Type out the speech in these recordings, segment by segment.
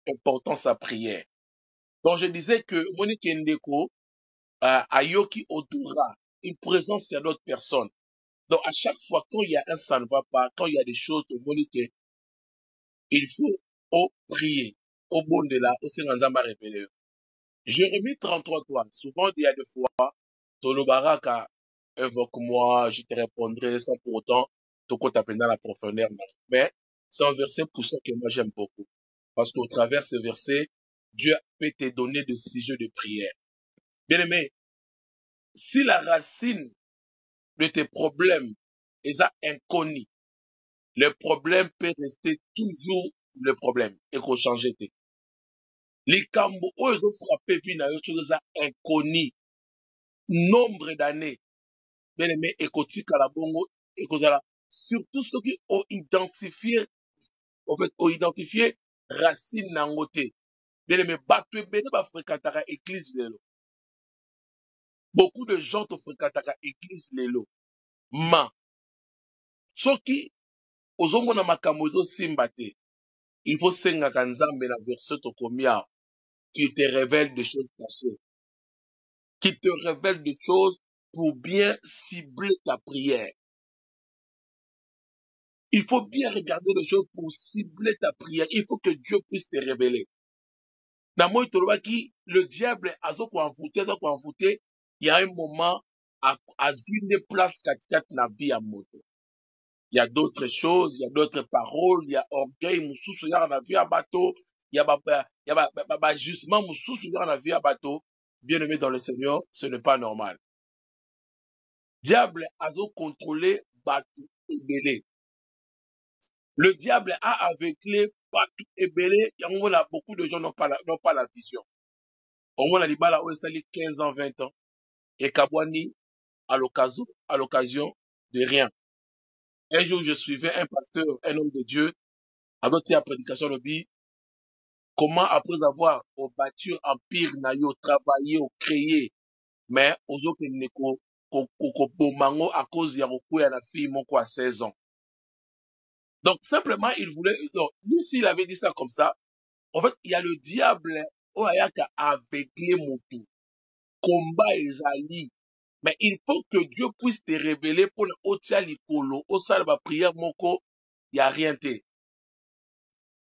importance à prière. Donc je disais que Monique Ndeko Ayoki Odora, une présence il y a d'autres personnes. Donc à chaque fois quand il y a un ça ne va pas, quand il y a des choses de Monique, il faut prier. Au bon de là, au Sénanzamba révélé. Jérémie 33:3. Souvent il y a des fois, Tolobaraka invoque-moi, je te répondrai sans pour autant te taper dans la profondeur. Mais c'est un verset pour ça que moi j'aime beaucoup. Parce qu'au travers de ce verset, Dieu peut te donner des sujets de prière. Bien aimé, si la racine de tes problèmes est inconnue, le problème peut rester toujours le problème et qu'on change. Les cambo, ils ont frappé, puis ils ont inconnu nombre d'années. Bien aimé, écoute, Kalabongo, écoute, surtout ceux qui ont identifié, en fait, ont identifié racine nangote. Bien aimé, battu, bene, ba fréquentara église lelo. Beaucoup de gens te fréquentara église lelo. Ma, ceux qui, ozongo na makamozo simbate, il faut senga kanzambe na verset tokomia, qui te révèle des choses cachées, qui te révèle des choses pour bien cibler ta prière. Il faut bien regarder les choses pour cibler ta prière. Il faut que Dieu puisse te révéler. Dans mon qui le diable a envoûté, il y a un moment à une place quatre na vie à moto. Il y a d'autres choses, il y a d'autres paroles, il y a orgueil, moussous, il y a la vie à bateau, il y a justement moussous, il y a la vie à bateau. Bien aimé dans le Seigneur, ce n'est pas normal. Diable a contrôlé bateau et belé. Le diable a aveuglé bateau et belé. Il y a beaucoup de gens n'ont pas la vision. On voit la libala où il 15 ans, 20 ans. Et Kabwani, à l'occasion de rien. Un jour, je suivais un pasteur, un homme de Dieu, à d'autres prédication de Bible. Comment, après avoir battu empire, nayo, travaillé, créé, mais aux autres, à cause de la fille, mon quoi, 16 ans. Donc, simplement, il voulait, donc, lui, s'il avait dit ça comme ça, en fait, il y a le diable, avec les motos. Combat et jali. Mais il faut que Dieu puisse te révéler pour le otia likolo, au salba prière moko, il n'y a rien te.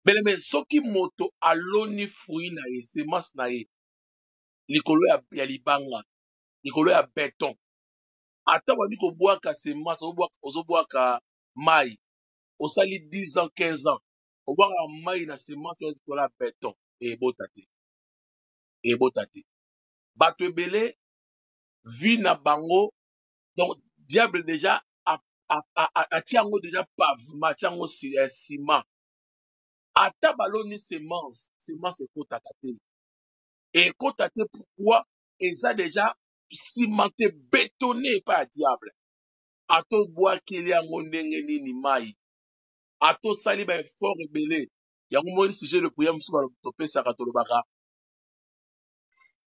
Mais soki moto aloni fruit na ye, semence na ye, likolo ya libanga, likolo ya béton. Ata wadi ko boaka semence, ozoboaka mai, osali 10 ans, 15 ans, oboaka mai na semence likolo ya béton, et botate. Et botate. Bato ebele, vie na bango, donc diable déjà a tiango déjà pavement, tiango ciment. Ata baloni semence ekotaka te. Et ekotaka te pourquoi? Et ça déjà cimenté, bétonné par diable. Ato boakeli yango ndenge nini mai. Ato sali ba effort rebelle. Yango moni sujet le prière musu ba topesaka tolobaka.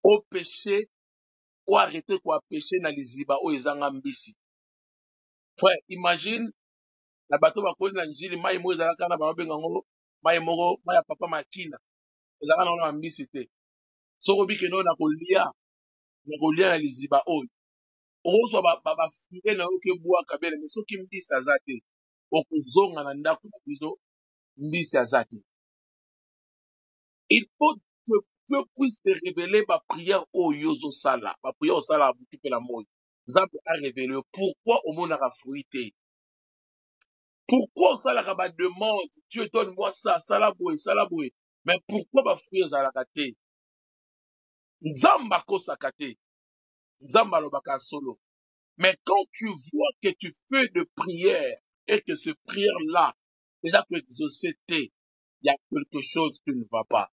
Au péché, ou arrêter quoi péché na liziba o ezanga mbisi. Frère, imagine la bateau bakoli na njili mai mo ezalaka na ba benga ngo mai moko mai ya papa makina ezalaka na mbisi te. Soko bike no na kolia na liziba oyo. Ozwa ba fure na oke bwaka bele mais soki mbisi aza te okozonga na ndako na biso mbisi aza te. Il faut que Dieu puisse te révéler ma prière au yozo sala, ma prière au sala à bouti pe la moi. Nzambe a révélé pourquoi au monde a fruité. Pourquoi ça la demande, Dieu donne-moi ça, salaboué. Mais pourquoi ma fruit à la kate? Nzamba ko sakate. Nzamba lobaka solo. Mais quand tu vois que tu fais de prière et que ce prière-là, déjà que exaucé, il y a quelque chose qui ne va pas.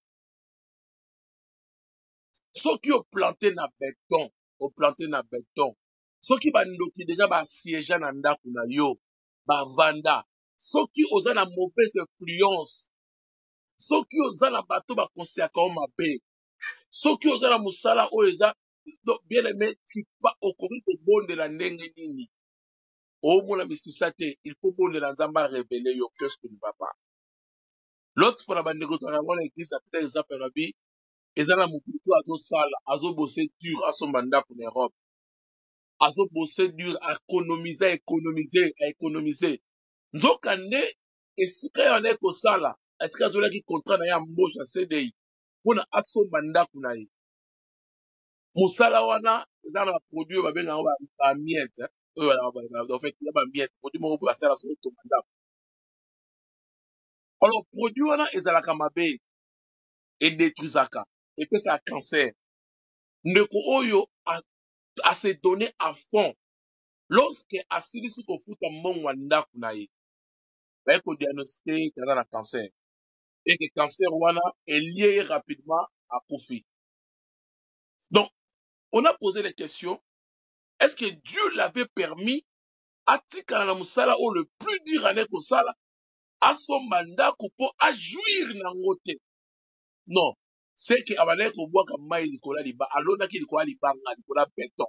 Ceux qui ont planté na béton, ceux qui qui déjà siégé na ndaku na yo, vanda, ceux qui ont la mauvaise influence, ceux qui ont la bateau ba conseiller comme mabe, ceux qui ont la musala o eza, bien aimé, tu pas au courant de bon de la ndenge nini. Au moins la misisate, il faut bon de la nzamba révéler yo qu'est-ce qui ne va pas. L'autre fois, la négociation l'église, ça peut être exemple, ils ont beaucoup à tout salle, à zo bosser dur à son mandat pour l'Europe. À zo bosser dur à économiser. Nzokande, et si on est au sala, est-ce que vous qui contrat na ya mboche à CDI, pour na aso mandat kuna yi. Musala wana, dans la produit, va bien en miette, en fait, il y a miette, produit mon pour faire la source de mandat. Alors, produit wana, ils ont la kamabe, et détruisaka, et puis ça a cancer. Ndeko oyo, à se donner à fond, lorsque asili si kofuta mon wanda kuna yi, va être diagnostiqué qu'il a un cancer. Et que le cancer wana est lié rapidement à Kofi. Donc, on a posé les questions. Est-ce que Dieu l'avait permis à Tikana Moussala ou le plus dur à Nekosala à son mandat pour jouir nangote? Non. C'est que Abalek au bois comme Maï Nicolas Liba, alors qu'il Nicolas Liba, Nicolas Béton.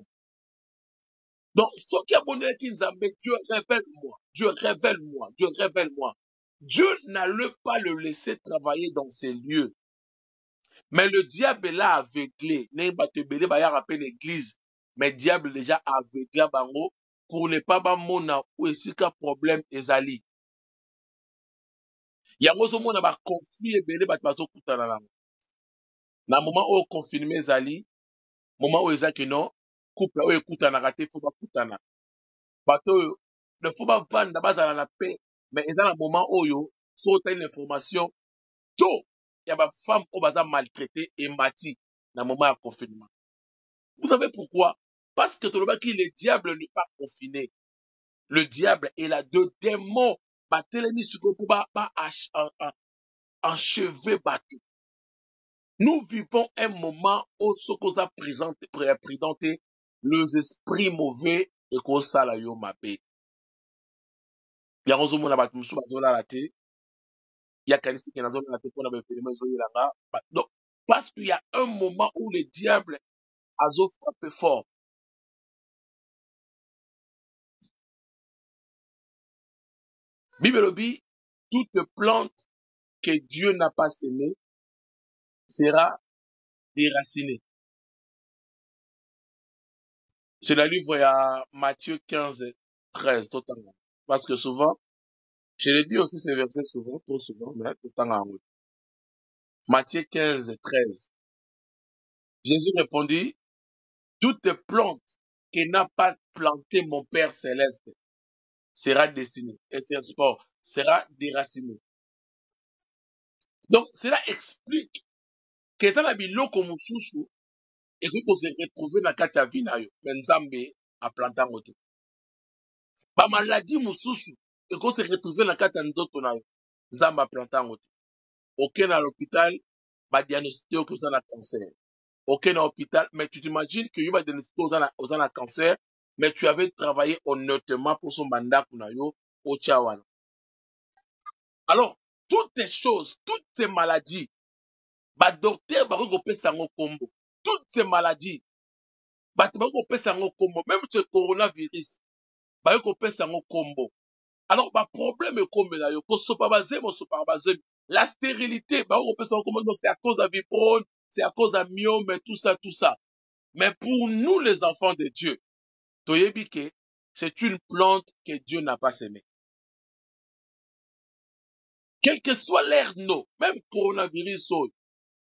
Donc, ce qui a bonné qui nous a dit, Dieu révèle-moi, Dieu révèle-moi, Dieu révèle-moi. Dieu n'allait pas le laisser travailler dans ces lieux. Mais le diable l'a aveuglé. N'est pas te belé, bah, y a rappelé l'église. Mais le diable déjà aveuglé bango pour ne pas ba mona ou esi ka problème ezali. Yango zo mona ba conflit ebele ba bato kutana nango. Na moment où confinement ezali, moment où ezaki non, couple ou ekutana raté faut ba kutana. Bato ne faut pas vendre bazala na paix, mais ezali na moment oyo so ta une information to ya ba femme au baza maltraité et mati na moment ya confinement. Vous savez pourquoi? Parce que le diable n'est pas confiné. Le diable est là, deux démons, enchevé battu. Nous vivons un moment où ce qu'on a présenté, les esprits mauvais et qu'on s'en la yo mapé. Il y a un moment où on a raté. Il y a quelqu'un qui a raté pour la donc, parce qu'il y a un moment où le diable a frappé fort. Bible dit, toute plante que Dieu n'a pas semée sera déracinée. C'est le livre à Matthieu 15, 13, totalement. Parce que souvent, je l'ai dit aussi ces versets souvent, trop souvent, mais totalement. Matthieu 15, 13. Jésus répondit, toute plante qui n'a pas planté mon Père céleste sera dessinée. Et c'est un sport, sera déracinée. Donc, cela explique que ça n'a biloko mususu et que vous se retrouver dans la vie na yo, Nzambe a planté en côté. Ba maladie mususu et qu'on se retrouver dans la carte nzoto na yo, Nzambe a planté en côté. Aucun à l'hôpital, ba diagnostiqué que vous avez un cancer. Aucun à l'hôpital, mais tu t'imagines que you va diagnostiqué que vous avez un cancer, mais tu avais travaillé honnêtement pour son mandat kuna yo au Tchawana. Alors, toutes ces choses, toutes ces maladies, ba docteur ba ko pesa ngo kombo. Toutes ces maladies, ba ko pesa ngo kombo, même ce coronavirus, ba ko pesa ngo kombo. Alors, ba problème est comme là, yo, la stérilité, ba ko pesa ngo kombo, c'est à cause de la vibrone, c'est à cause de myome, tout ça, tout ça. Mais pour nous, les enfants de Dieu, toyebike, c'est une plante que Dieu n'a pas semée. Quel que soit l'air, non, même coronavirus,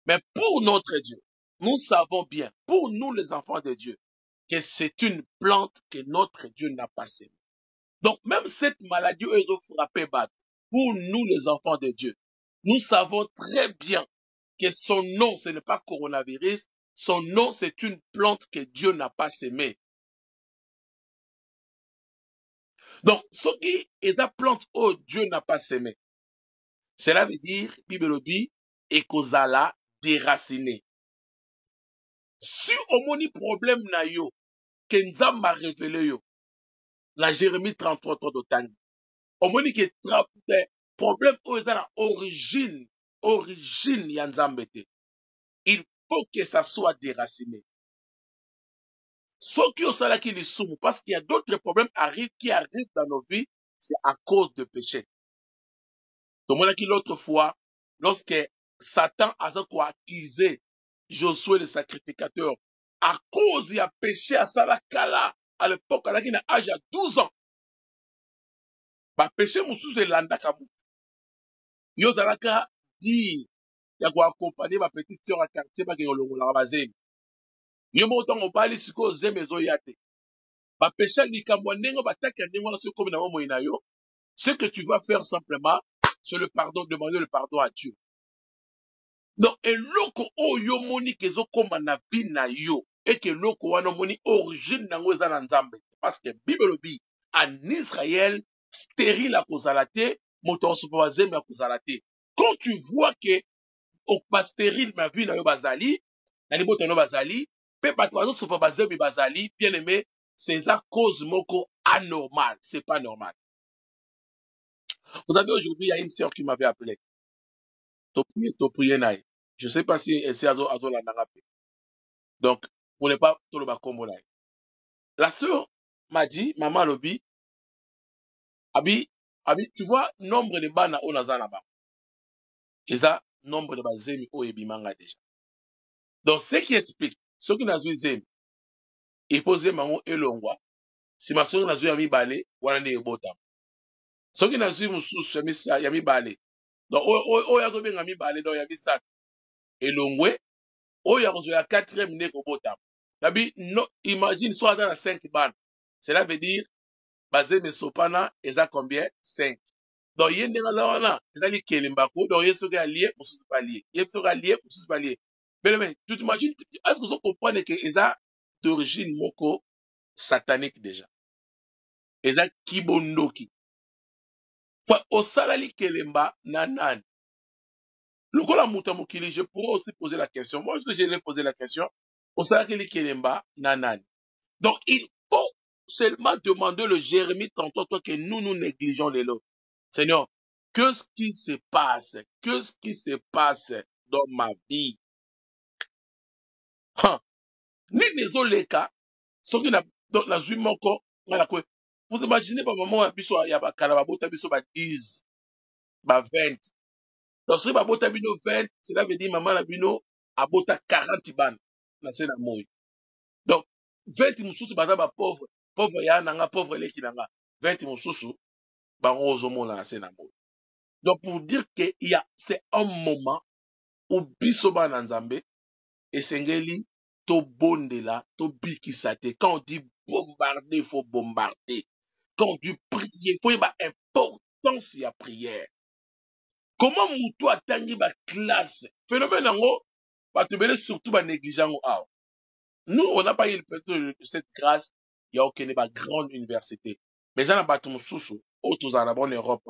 mais pour notre Dieu, nous savons bien, pour nous les enfants de Dieu, que c'est une plante que notre Dieu n'a pas semée. Donc même cette maladie est frappée pour nous les enfants de Dieu. Nous savons très bien que son nom, ce n'est pas coronavirus, son nom, c'est une plante que Dieu n'a pas semée. Donc, ce qui est la plante que Dieu n'a pas semée, cela veut dire, Bible dit, et kozala déraciné. Si au moni problème na yo, que Nzamba révélé yo, la Jérémie 33 d'Otani, au moni que problème aux la origine ya Nzambete, il faut que ça soit déraciné. Ce qui au sala qui les soumou, parce qu'il y a d'autres problèmes qui arrivent dans nos vies, c'est à cause de péché. Donc, moi, l'autre fois, lorsque Satan a accusé Josué le sacrificateur à cause il a péché à Salakala à l'époque il a âge à 12 ans. Ba péché mususu elandaka mu. Yo zalaka dit ya ko accompagner ba petite sœur à quartier ba ke longola ba zemi. Yo mo tongo bali siko zeme zo yate. Ba péché likambo ndenge ba taka ndenge na siko na mo ina yo. Ce que tu vas faire simplement, c'est le pardon, demander le pardon à Dieu. Donc, eloko oyo moni kezo koma na bi na yo, et que loko wana moni origine nango eza na Nzambe. Parce que Bible bi, en Israël, stérile à kozalate, moto osopo bazemi à kozalate. Quand tu vois que ba stérile ma vie na yo bazali, na liboto no bazali, pe bato bazo sopo bazemi bazali, bien aimé, c'est la cause moko anormal, c'est pas normal. Vous savez, aujourd'hui, il y a une sœur qui m'avait appelé. Topriye naï. Je ne sais pas si c'est Azo la Nangapé. Donc, pour ne pas tout le bakombo naï. La sœur m'a dit, maman Lobi, Abi, tu vois, nombre de bana au Nazanaba. Et ça, nombre de bazemi au Ebimanga déjà. Donc, ce qui explique, ce qui n'a zemi, il faut zemango elongwa. Si ma sœur n'a zemi balé, wana ne botam. Ce qui n'a zemi moussous, yami balé. Donc, yazo benga mi balé, donc yami sat. Elongwe, oyo ya 4e ne ko botam. Nabi, no, imagine, soit dans la 5 ban. Cela veut dire, basé mes sopana, eza combien? 5. Donc, yé n'est pas là, eza li kelimbako, donc yé sera lié, ou sous pas lié. Yé sera lié, ou sous pas lié. Mais, tu t'imagines, est-ce que vous comprenez que eza d'origine moko satanique déjà? Eza kibondoki. Fa, osala li kelimba, nanan. Lokola muta mukili, je pourrais aussi poser la question. Moi, je l'ai posé la question. Osala li kelimba, nanan. Donc, il faut seulement demander le Jérémie tantôt, toi, que nous négligeons les lots. Seigneur, qu'est-ce qui se passe? Qu'est-ce qui se passe dans ma vie? Ni les autres cas, ce qui n'a, donc, la jume encore, vous imaginez, par moment, il y a pas carababota, biso, 10, 20. Donc, si babota bino 20, cela veut dire, maman, la bino, abota 40 ban, na sena moi. Donc, 20 mususu baza ba pauvre ya nanga pauvre leki nanga 20 mususu bango ozomona na se na moi. Donc pour dire que c'est un moment où biso bana nzambe esengeli to bondela to bikisa te. Quand on dit bombarder, il faut bombarder. Quand on dit prier, il faut y avoir importance ya prière. Comment mutu atangi ba classe phénomène nango bato bele surtout ba négligeant ah. Nous, on n'a pas eu cette grâce. Il y a aucune grande université. Mais il y a un bâtiment sous autour en Europe.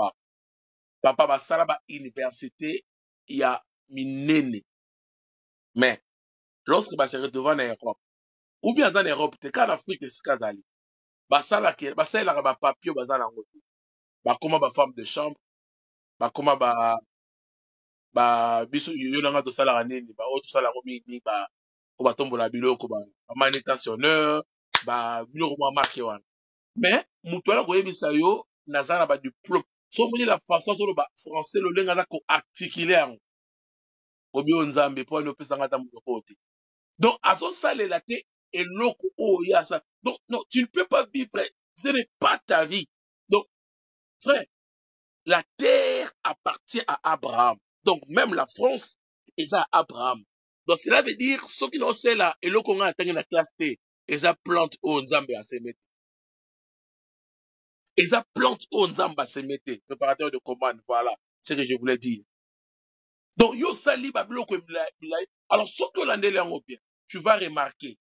Papa, ba université, il y a minene. Mais, lorsque ba se retrouve en Europe, ou bien en Europe, t'es qu'en Afrique, c'est kazali. Ba la ba papier, ba zala ngoto. Ba comment ba femme de chambre, ba comment ba biso yonanga to sala nini, ba auto sala ngomi ba ko ba tombola biloko ba manutationneur ba biloko ma marqué wana. Mais mutu ala koyebisa yo naza na ba diplôme. So moni la façon so ba français lo lenga na ko articuler yango. Obi onzambe po no pesa ngata mutu kote. Donc aso salela te eloko o ya ça. Donc non, tu ne peux pas vivre, ce n'est pas ta vie. Donc frère, la terre appartient à Abraham. Donc même la France est à Abraham. Donc cela veut dire ceux qui n'ont fait là et le Congo a atteint la classe T et ça plante au Nzambe à se mettre. Et ça plante au Nzambe à se mettre. Préparateur de commande, voilà ce que je voulais dire. Donc yo sali bablo ko alors surtout l'année en bien, tu vas remarquer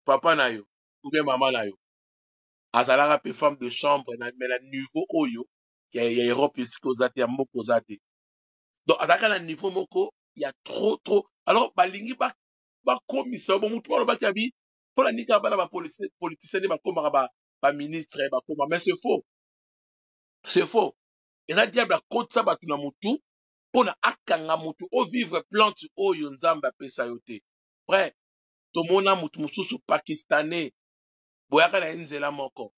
papa na yo ou bien maman na yo azalaka pe femme de chambre na mais na niveau oyo ya Europe ici kozate ya moko zate. Donc azalaka na niveau moko il y a trop alors balingi ba komisa bon mutu ba kabi pour la nika bana ba politicien ba koma ba ministre ba koma mais c'est faux. C'est faux. Et ça diable a kotsa ba tuna mutu pona akanga mutu o vivre plante oyo nzambe apesa yo te. Frère, tomona mutu mususu pakistanais boyaka na nzela moko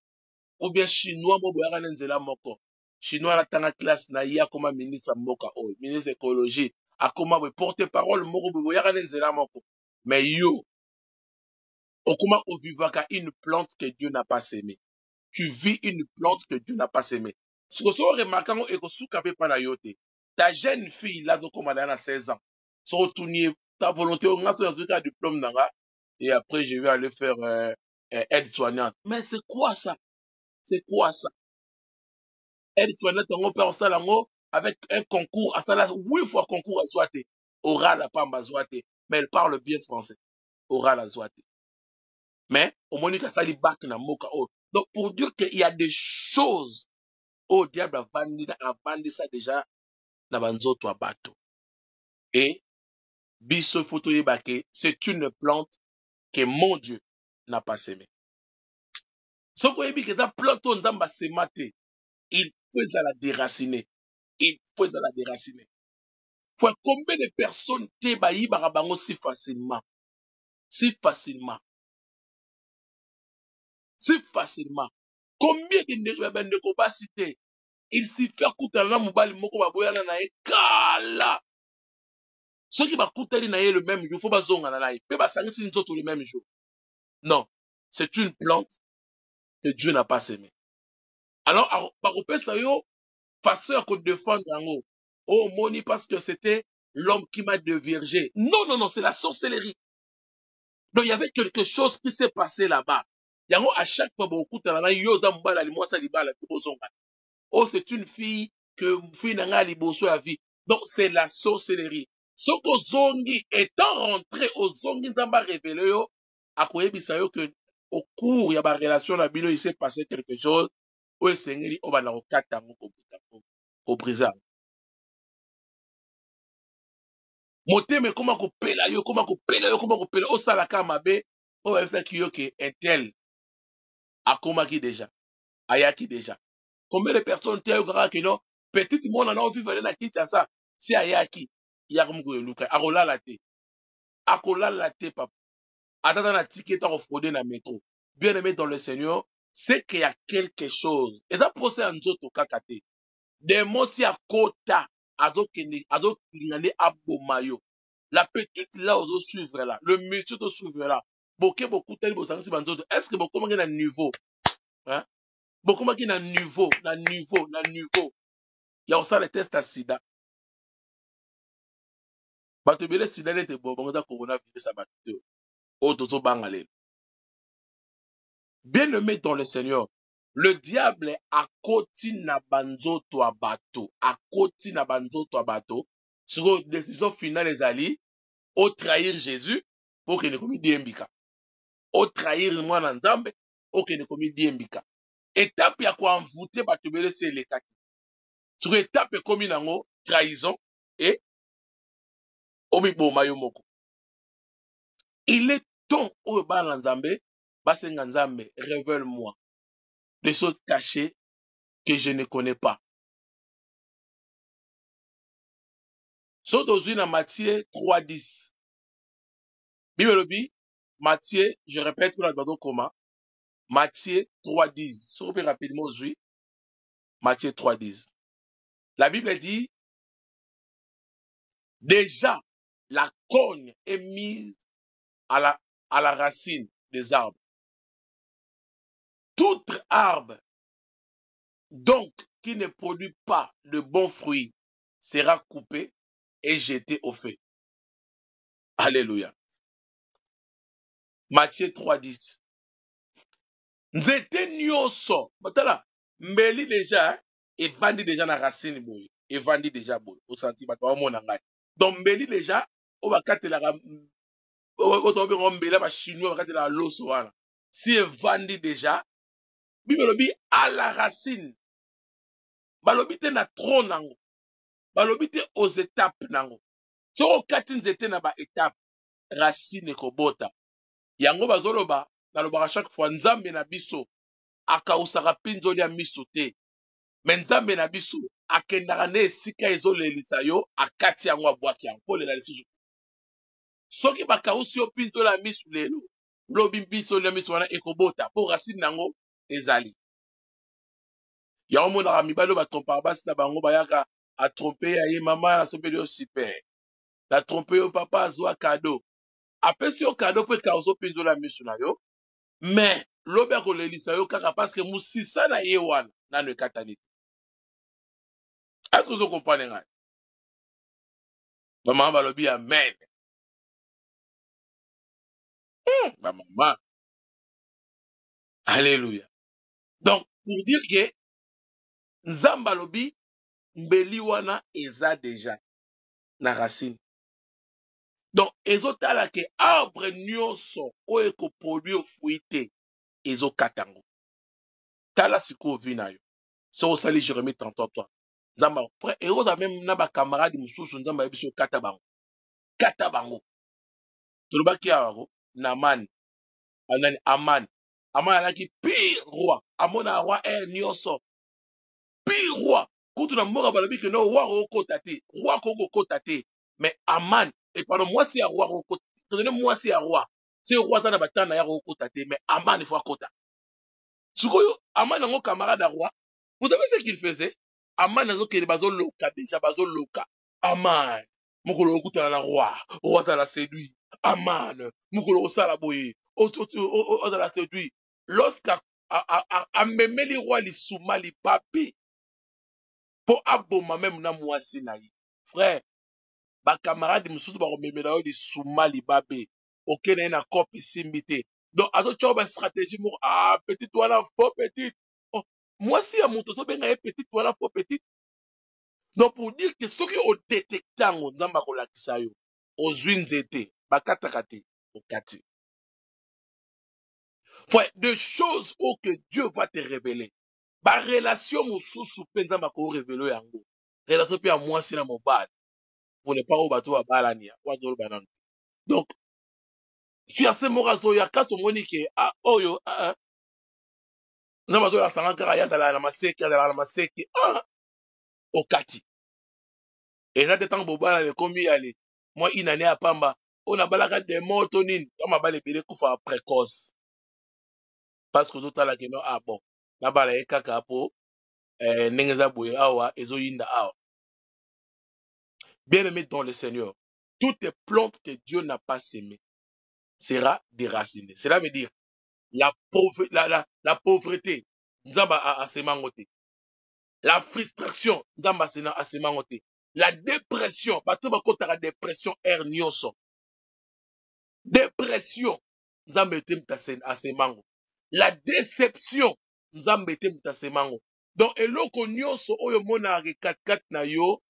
ou bien chinois mo boyaka na nzela moko. chinois na tanga classe na ye akoma ministre mboka oyo ministre écologie akoma boye porte parole moko boye boyaka ne nzela moko mais yo okoma ovivaka une plante que Dieu n'a pas semée. Tu vis une plante que Dieu n'a pas semée. Ce que tu remarques, c'est que ta jeune fille, là, comme elle a 16 ans, si tu ta volonté, on a un diplôme, et après, je vais aller faire aide-soignante. Mais c'est quoi ça? C'est quoi ça? Aide-soignante, on peut en avec un concours, à ça, 8 fois concours à Zouate. Aura la pamba Zouate. Mais elle parle bien français. Aura la Zouate. Mais, au moins, il y a bac na moka. Donc, pour dire qu'il y a des choses, au diable a vendu ça déjà, na banzoto a bateau. Et, biso photo yebake, c'est une plante que mon Dieu n'a pas semée. Sauf que yebi que ça plante on zamba semate, il faut à la déraciner. Il faut à la déraciner. Faut combien de personnes te bayi barabango si facilement? Si facilement. Si facilement. Combien de combats cités? Il suffit kutana mobali moko baboyana na ye kala. Ceux qui bakutani na ye le même jour, faut bazonga na ye. Pe basangisi nzoto le même jour. Non, c'est une plante que Dieu n'a pas semée. Alors, bakopesa yo façon ya ko défendre yango. Oh moni parce que c'était l'homme qui m'a déviergé. Non, non, non, c'est la sorcellerie. Donc il y avait quelque chose qui s'est passé là-bas. Yango à chaque fois bakutana na yo za mbala limwasa libala tozonga. Oh, c'est une fille que fille n'a liboso à vie. Donc, c'est la sorcellerie. Soko zongi étant rentré au zongi nzamba révélé yo, akoyebisa yo que au cours ya ba relation na bino il s'est passé quelque chose. O esengeli o bana kokata ngo ko brisa. Moteme koma ko pela yo, koma ko pela yo, koma ko pela o sala ka mabe, o efsa ki yo ke intel akomaki déjà, ayaki déjà. Combien de personnes t'ont dit que non, petite monde en a vivre dans la ça, si ayaki, yakumko luka, akola la te papa. Attends na ticket à frauder dans métro. Bien aimé dans le Seigneur, c'est qu'il y a quelque chose. Et ça procède en autres kakate. Des mots si à kota, azo kingane abomayo. La petite là aux suivre là, le monsieur te suivre là. Beaucoup tel bosangi banzoto. Est-ce que beaucoup manque un niveau, hein? Beaucoup manque un niveau. Il y a aussi les tests à sida. Bato bele sida nete bongo da coronavirus à bato. Ototo bangale. Bien-aimé dans le Seigneur, le diable a koti na banzoto a bato. A koti na banzoto a bato. Sur la décision finale les alliés, au trahir Jésus, pour qu'il ne commis diembika. Au trahir moi nzambe, pour qu'il ne commis diembika. Étape ya ko envoûter bato bele c'est l'état. Sur étape commis nango trahison et omiboma yo moko. Il est temps au bana nzambe, basenga nzambe, révèle-moi des choses cachées que je ne connais pas. Saute aux unes à Matthieu 3:10. Bible dit, Matthieu, je répète pour la bado comment. Matthieu 3:10. Sur le rapidement aujourd'hui. Matthieu 3:10. La Bible dit, déjà, la cogne est mise à la racine des arbres. Tout arbre, donc, qui ne produit pas de bons fruits, sera coupé et jeté au feu. Alléluia. Matthieu 3:10. Nzete nyonso. Batala, mbeli déjà, et vandi déjà na racine boy. Et vandi déjà boy. Au senti bato wa mona ngai. Donc mbeli déjà, o bakate la o to bi mbela ba chinois bakate la loso wana. Si e vandi déjà, bibolobi à la racine. Balobi te na tronc nango. Balobi te aux étapes nango. So o kati nzete na ba étape racine ko bota. Yango bazoloba nalobaka chaque fois nzambe na biso akausaka pinzoli ya miso te. Me nzambe na biso akendaka na esika ezolelisa yo akati yango abwaki yango kolela lisusu. Soki bakausi yo pinzoli ya miso lelo, lobi pinzoli ya miso wana ekobota po racine nango ezali. ya omonaka mibali oyo batrompaka basi na bango bayaka atrompe ya ye mama asepeli yo super na trompe yo papa azwa kado apesi yo kado mpe ka ozopinzola miso na yo me lobi akolelisa yo kaka parceke mosisa na ye wana nano ekatani te. Eske ozokomprane ngai? Bamama balobi amen. Bamama. Alléluia. Donc, pour dire que Nzamba alobi mbeli wana eza déjà na racine. Donc, ezotala ke arbre nyonso oyo ekoproduire fruit te ezokata yango. Tala sikoyo vi na yo. So osali Jérémie 33. Nzamba après eroza même na ba camarade mususu Nzamba yebiso kata bango. Kata bango. Tolobaki awa Naman. Anani Aman. Aman alaki pire roi. Amona roi nyonso. Pire roi. Kutu na mboka balobi ke no roi okota te. Roi koko kota te. Mais Aman et pardon moi c'est roi okota. Moi c'est roi. C'est roi ça na batana ya okota te mais Aman il faut akota. Sikoyo Aman nango camarade roi. Vous savez ce qu'il faisait? Aman nazo kele bazo loka déjà bazo loka. Aman mukolo okutana na roi. Roi ta la séduit. Aman mukolo osala boye. O la séduit. Lorsqu'à amemeli roi lisuma lipape po aboma même na mwasi na ye. Frère, ba camarade mususu ba komemela yo lisuma libabe. Okene na kopi simbi te. Donc azo tcho ba stratégie mo petite wala faux petite. Oh, mwasi ya moto to benga ye petite wala faux petite. Donc pour dire que ce qui au détectant nzamba ko lakisa yo ozwi nzete bakataka te okati. Frère, des choses que Dieu va te révéler. Ba relation mususu pe nzamba ko révéler yango. Relation pe ya mwasi na mobali. Pour ne pas au bateau à balania. Donc fiancé morazo ya kaso moni ke oyo nzamba to la sanga kaka ya zala na maseke okati. Et là, tant bobala le komi ale. Moi, inane à pamba. On a balaka des motos nini. On m'a balé bele kufa précoce. Parce que tout à la keno bon. Na bala e kaka po nengeza boye awa ezo yinda awa. Bien aimé dans le Seigneur. Toute plante que Dieu n'a pas sémée sera déracinée. Cela veut dire la pauvreté. Nzamba a semangote. La frustration. Nzamba a semangote. La dépression, bato bakota la dépression nyonso. Dépression, nzambe ete mutase asemango. La déception, nzambe ete mutase mango. Donc eloko nyonso oyo mona ke 4-4 na yo,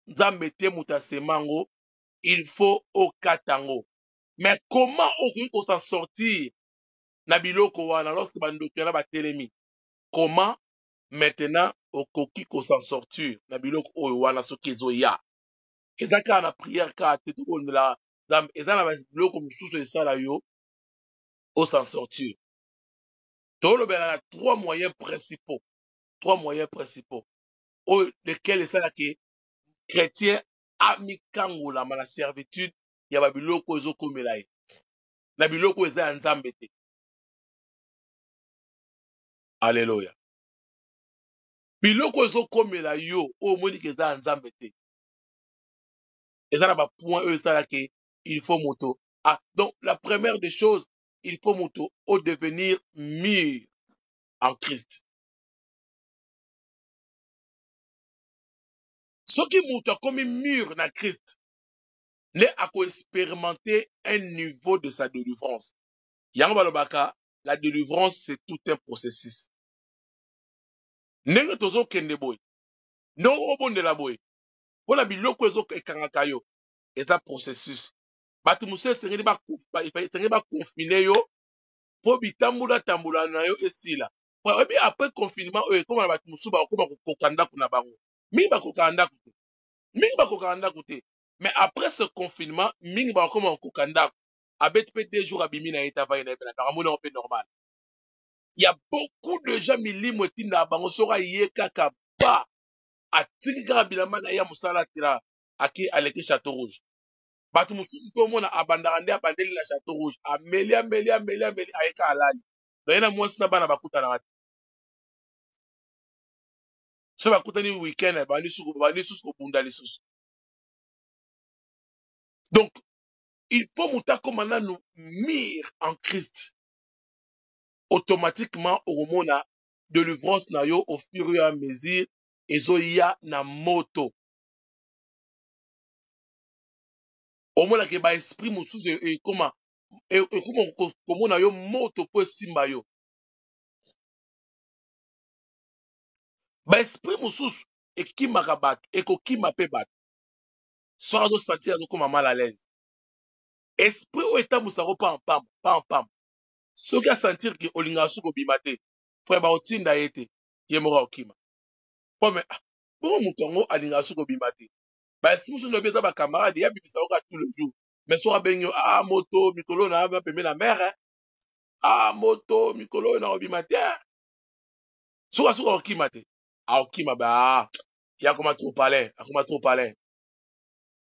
nzambe ete mutase mango, il faut okatango. Mais comment on s'en sortir na biloko wana lorsque bandoki na batelemi? Comment maintenant okoki ko s'en sortir na biloko oyo wana soki ezoya? Ezaka na prière ka te to la zambe ezana ba biloko mususu esala yo au s'en sortir. Tolo bela trois moyens principaux lesquels esala ke chrétien amikangola ma la servitude ya ba biloko ezokomela ye na biloko eza ya nzambe te. Alléluia. Biloko ezokomela yo o moni ke eza ya nzambe te. Ezana ba point esala ke il faut moto. Donc la première des choses, il faut moto au devenir mûr en Christ. Ce qui moto comme mûr na Christ, ne a expérimenter un niveau de sa délivrance. Yango balobaka, la délivrance c'est tout un processus. Nenge tozo kende boy, no obonde la boy. Pona biloko ezo ekangaka yo, eza processus. Batu musese sengeli ba confiner yo po bitambula tambula na yo esila. Et puis après confinement comme na batu musu ba ko kokanda kuna bango. Mingi ba kokanda kote. Mais après ce confinement, mingi ba ko kokanda. Abet pe 2 jours abimi na eta va ina bela na mona on peut normal. Il y a beaucoup de gens milimo etinda bango soka ye kaka ba atiki kaka bilamba na ya musala tira aki aleki Château Rouge. Batu mususu pe mona abandaka nde abandeli na Château Rouge ameli ayeka alali. Dayena mwasi na bana bakuta na So bakutani week-end bandi susu kobunda lisusu. Donc il faut mutako mananu mire en Christ. Automatiquement au moment de délivrance na yo au fur et à mesure ezoya na moto. Au moment que ba esprit mosusu et comment komona yo moto po simba yo. Ba esprit mosusu ekimaka bato ekokima pe bato. So azo sentir azo koma mal à l'aise. Esprit o etambusaka pam pam pam pam. Soki a sentir que olinga su ko bimate. Frère ba otinda yete ye moko okima. Pome bon mutongo alinga su ko bimate. Ba esprit mosusu no beza ba camarade ya bibisa oka tout le jour. Mais so abenyo moto mikolo na ba pembe na mer. Moto mikolo na obimate. Soka suka okima te. Okima ba ya koma trop palais, akoma trop palais.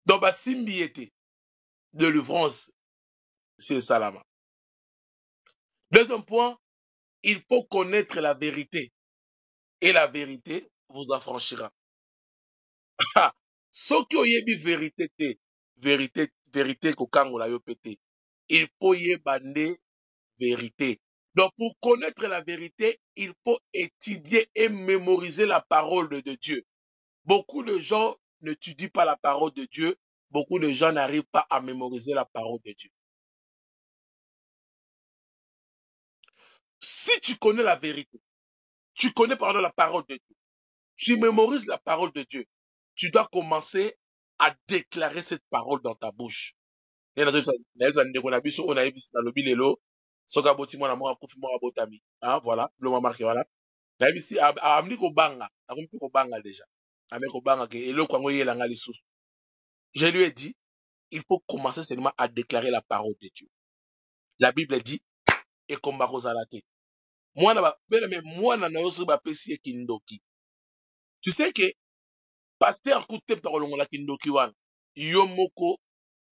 Donc ba simbi ete de délivrance c'est salama. Deuxième point, il faut connaître la vérité. Et la vérité vous affranchira. Soki oyebi vérité te, vérité kokangola yo pété. Il faut yebande vérité. Donc pour connaître la vérité, il faut étudier et mémoriser la parole de Dieu. Beaucoup de gens n'étudient pas la parole de Dieu. Beaucoup de gens n'arrivent pas à mémoriser la parole de Dieu. Si tu connais la vérité, tu connais pardon la parole de Dieu, tu mémorises la parole de Dieu, tu dois commencer à déclarer cette parole dans ta bouche. Hein, voilà, le moment marqué, voilà. Je lui ai dit, il faut commencer seulement à déclarer la parole de Dieu. La Bible dit, et comme Barozalate. Moi, tu sais que, pasteur Koutep Parolongola Kindoki wan, Yomoko,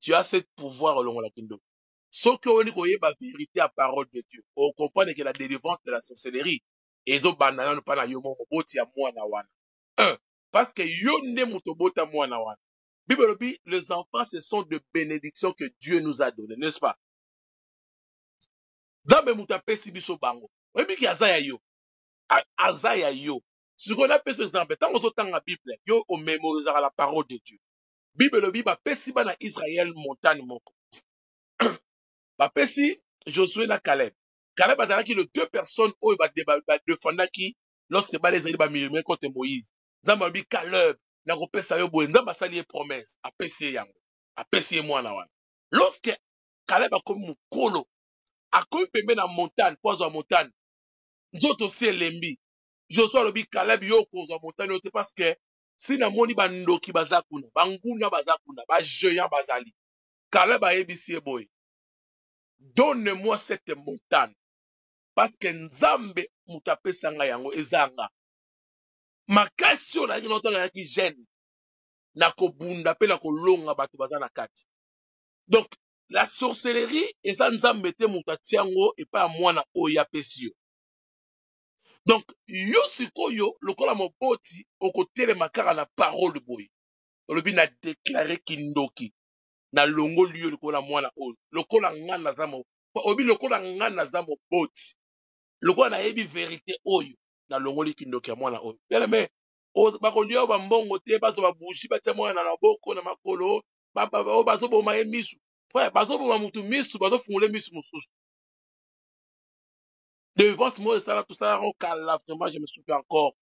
tu as ce pouvoir Olongola Kindoki. Sauf que on dit la vérité à parole de Dieu. On comprend que la délivrance de la sorcellerie, et donc, banana, pas na yomoko, boti à moi na wan. Parce que yonne motobota moi na wan. Bible dit, les enfants, ce sont de bénédictions que Dieu nous a données, n'est-ce pas? Zambe mutapesi biso bango. Webi ki azaya yo. Azaya yo. Si on a pesi exemple, tant qu'on entend la Bible, yo on mémorisera la parole de Dieu. Bible le Bible pesi ba na Israël montagne moko. Ba pesi Josué na Caleb. Caleb azalaki le deux personnes oyo ba défendaki lorsque ba les ba mirime contre Moïse. Zambe bi Caleb na ko pesa yo boye nzamba sali ye promesse a pesi yango. A pesi mwana wana. Lorsque Caleb a komi mukolo akomi pembe na montagne, pozo montagne. Nzoto si elembi. Josué alobi Caleb yo kozwa montagne ote parce que si na moni bandoki bazakuna, banguna bazakuna, ba géant bazali. Caleb ayebisi boy. Donne-moi cette montagne parce que Nzambe mutapesa nga yango ezanga. Makasi ona ki notana yaki jeune. Na kobunda pe na kolonga bato bazana kati. Donc la sorcellerie eza Nzambe te mutatiango et pas mwana oya pesio. Donc, yo sikoyo, lokola moboti, okotele makara na parole boy. Olobi na déclaré kindoki. Na longo liyo lokola mwana oyo. Lokola ngana zamo. Obi lokola ngana zamo boti. Lokola na yebi vérité oyo. Na longo li kindoki ya mwana oyo. Bien mais, bakondi yo bambongo te, bazo babushi, batia mwana na boko, na makolo, bazo boma ye misu. Bazo boma mutu misu, bazo fungule misu mususu. Devant ce mot de ça, tout ça, vraiment, je me souviens encore.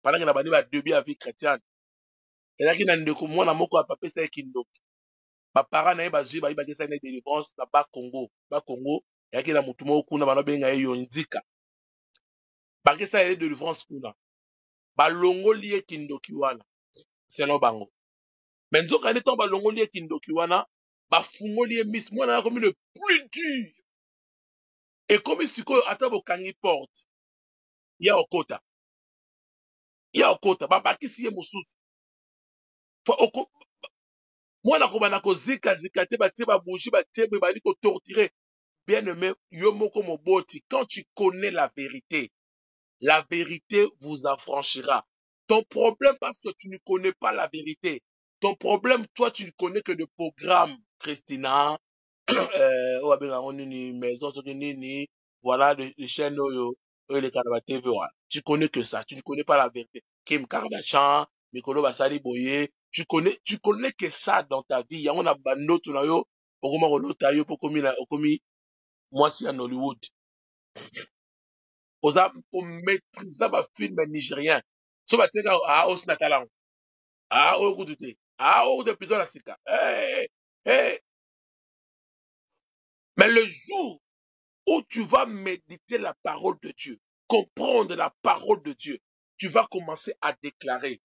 Pendant que la bande va début à vie chrétienne. Et là, qu'il y a un déco, moi, na moko a papé, c'est kindo. Ma parents na ba zui ba iba kesa na délivrance na ba Congo. Ba Congo, et qu'il y a mutumo kuna ba no benga yo ndika. Ba kesa ile délivrance kuna. Ba longo lié kindo kiwana. C'est no bango. Mais nzo quand temps ba longo lié kindo kiwana, ba fungo lié miss, moi na comme le plus dur. Et comme siko ata bo kangi porte. Ya okota. Ya okota ba bakisi ye mususu. Moi na kobana ko zika te ba te ba bougie ba te ba li ko torturer. Bien aimé, yo moko moboti, quand tu connais la vérité vous affranchira. Ton problème, parce que tu ne connais pas la vérité. Ton problème, toi, tu ne connais que le programme. Christina, maison, voilà, les chaînes, les canaux TV, voilà. Tu connais que ça. Tu ne connais pas la vérité. Kim Kardashian, Mikolo Basali Boye. Tu connais que ça dans ta vie. Il y a un abandon, tu n'as yo, pour comment on l'a eu, pour commis, moi, si en Hollywood. Pour maîtriser ma film nigérien. So, bah, tu sais, ah, au Snatalan. Ah, au goût de thé. Ah, au de prison, la sika. Mais le jour où tu vas méditer la parole de Dieu, comprendre la parole de Dieu, tu vas commencer à déclarer.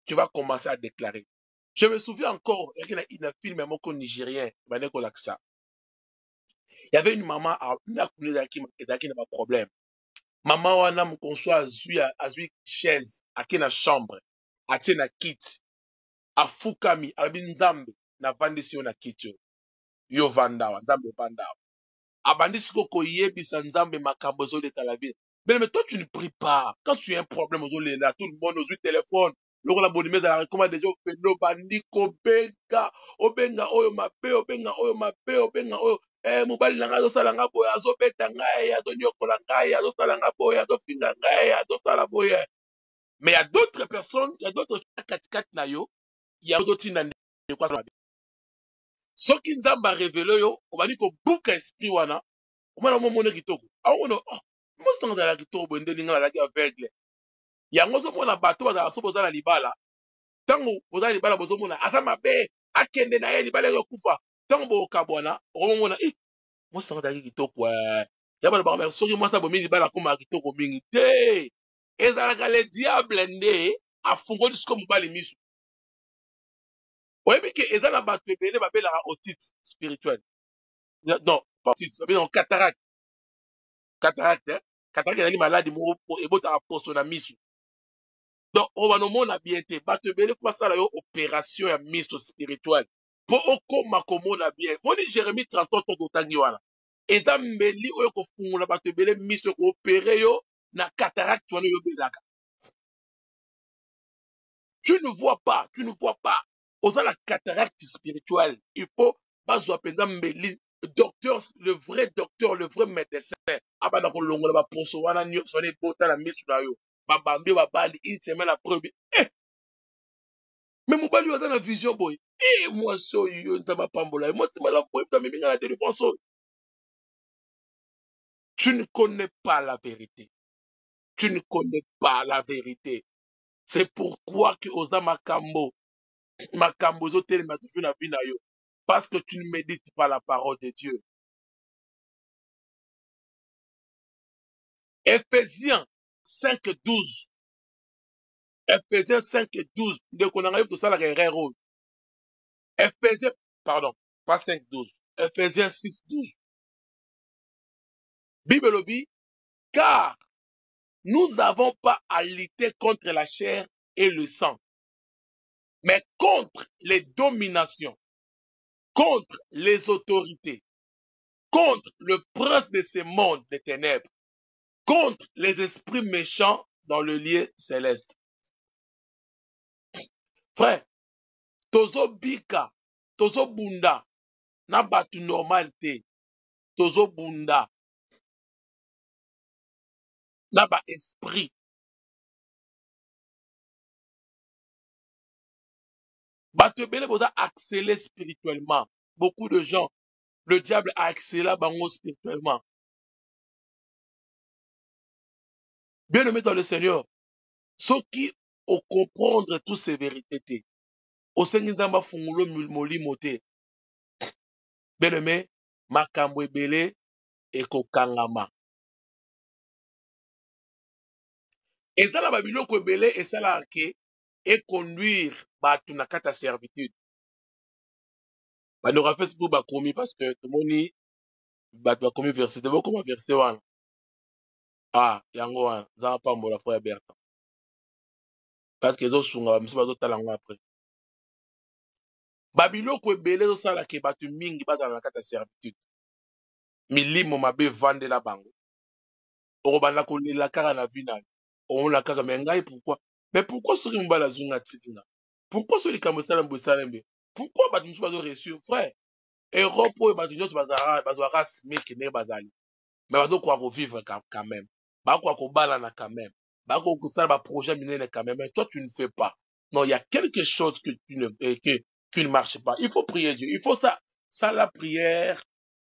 Tu vas commencer à déclarer. Je me souviens encore, il y a un film même au nigérien, il y avait une maman qui n'a pas de problème. Maman wana mkonso azwi chaise, ake na chambre, atie na kiti, afukami, alabi nzambe, na vandisi yo na kiti yo vandawa, nzambe vandawa. Abandisi ko koyebisa nzambe makambo ezoleka la vie. Mais toi, tu ne pries pas. Quand tu as un problème aux là, tout le monde aux téléphone. Loko la bonne mesa la recommande des gens bandi ko obenga oyo mabe, obenga oyo mabe, obenga oyo mobali na nga azosala nga boye, azobeta ngai, azonyokola ngai, azosala nga boye, azofinga ngai, azosala boye. Mais il y a d'autres personnes, il y a d'autres katikati na yo, il y a d'autres tina ne kwa mabe. Soki nzamba révélé yo, obani ko buka esprit wana, omwana momone kitoko. Awono, mosanga dala kitoko boye ndeni nga nalaki aveugle. Yango ozomona bato bazala so bozala libala. Tango bozala libala bozomona aza mabe, akende na ye libala ekokufa. Tango bokabwana, okomona mosanga dala kitoko. Ya bana ba soki mwasa bomi libala koma kitoko mingi te. Ezalaka le diable nde afungoli siko mobali misu. Oyebi ke ezala bato ebele babelaka otite spirituel. Non, pas otite, babelaka cataracte. Cataracte, cataracte ezali maladi moko ebotaka poso na misu. Donc, on va nous montrer bien te. Bato ebele kwa sala yo opération ya miso spirituel. Po okoma komona bien. Moni Jérémie 33 to tangi wana. Eza mbeli oyo kofungula bato ebele miso ko opérer yo na cataracte wana yo belaka. Tu ne vois pas, tu ne vois pas. Oza la cataracte spirituelle. Il faut bazwa penza mbeli docteur, le vrai médecin. Abana ko longola ba poso wana nyo sone bota na miso na yo. Babambi babali une semaine après. Mais mobali oza na vision boy. Moi so yo nzamba pambola. Moi te mala boy ta miminga na délivrance. Tu ne connais pas la vérité. Tu ne connais pas la vérité. C'est pourquoi que oza makambo zo telema toujours na vie na yo. Parce que tu ne médites pas la parole de Dieu. Ephésiens 5:12. Ephésiens 5:12. De qu'on arrive tout ça la guerre. Ephésiens, pardon, pas 5:12. Ephésiens 6:12. Bible lobby, car nous n'avons pas à lutter contre la chair et le sang, mais contre les dominations, contre les autorités, contre le prince de ce monde des ténèbres, contre les esprits méchants dans le lieu céleste. Frère, tozo bika, tozo bunda, na batu normalité, tozo bunda, na ba esprit. Batu bele boza accéléré spirituellement. Beaucoup de gens, le diable a accéléré bango spirituellement. Bien aimé dans le Seigneur, ceux qui ont comprendre toutes ces vérités, au Seigneur nzamba fungulo molimo te. Bien aimé, makambo ebele ekokangama. Ezala ba biloko ebele esala ke et conduire bato na kata servitude. Bano Facebook ba komi parce que tout moni bato ba komi verset de comment verset wana. Ah, yango wana za pambola frère Bertrand. Parce que zo sunga ba miso bazo tala ngo après. Ba biloko ebele zo sala ke bato mingi bazala na kata servitude. Milimo mabe vandela bango. Okobanda kolela kaka na vie na yo. On la kaka mais ngai pourquoi? Mais pourquoi ce Mbala Zunga Tifina? Pourquoi ce Likamosalam Bosalembe? Pourquoi Batumsu Bazo reçu, frère? Europe, Batumsu Bazara, Smith, Kene Bazali. Mais Bazo quoi revivre quand même. Bako quoi balana quand même. Bako quoi ba projet miné quand même. Mais toi, tu ne fais pas. Non, il y a quelque chose que qui ne marche pas. Il faut prier Dieu. Il faut ça la prière.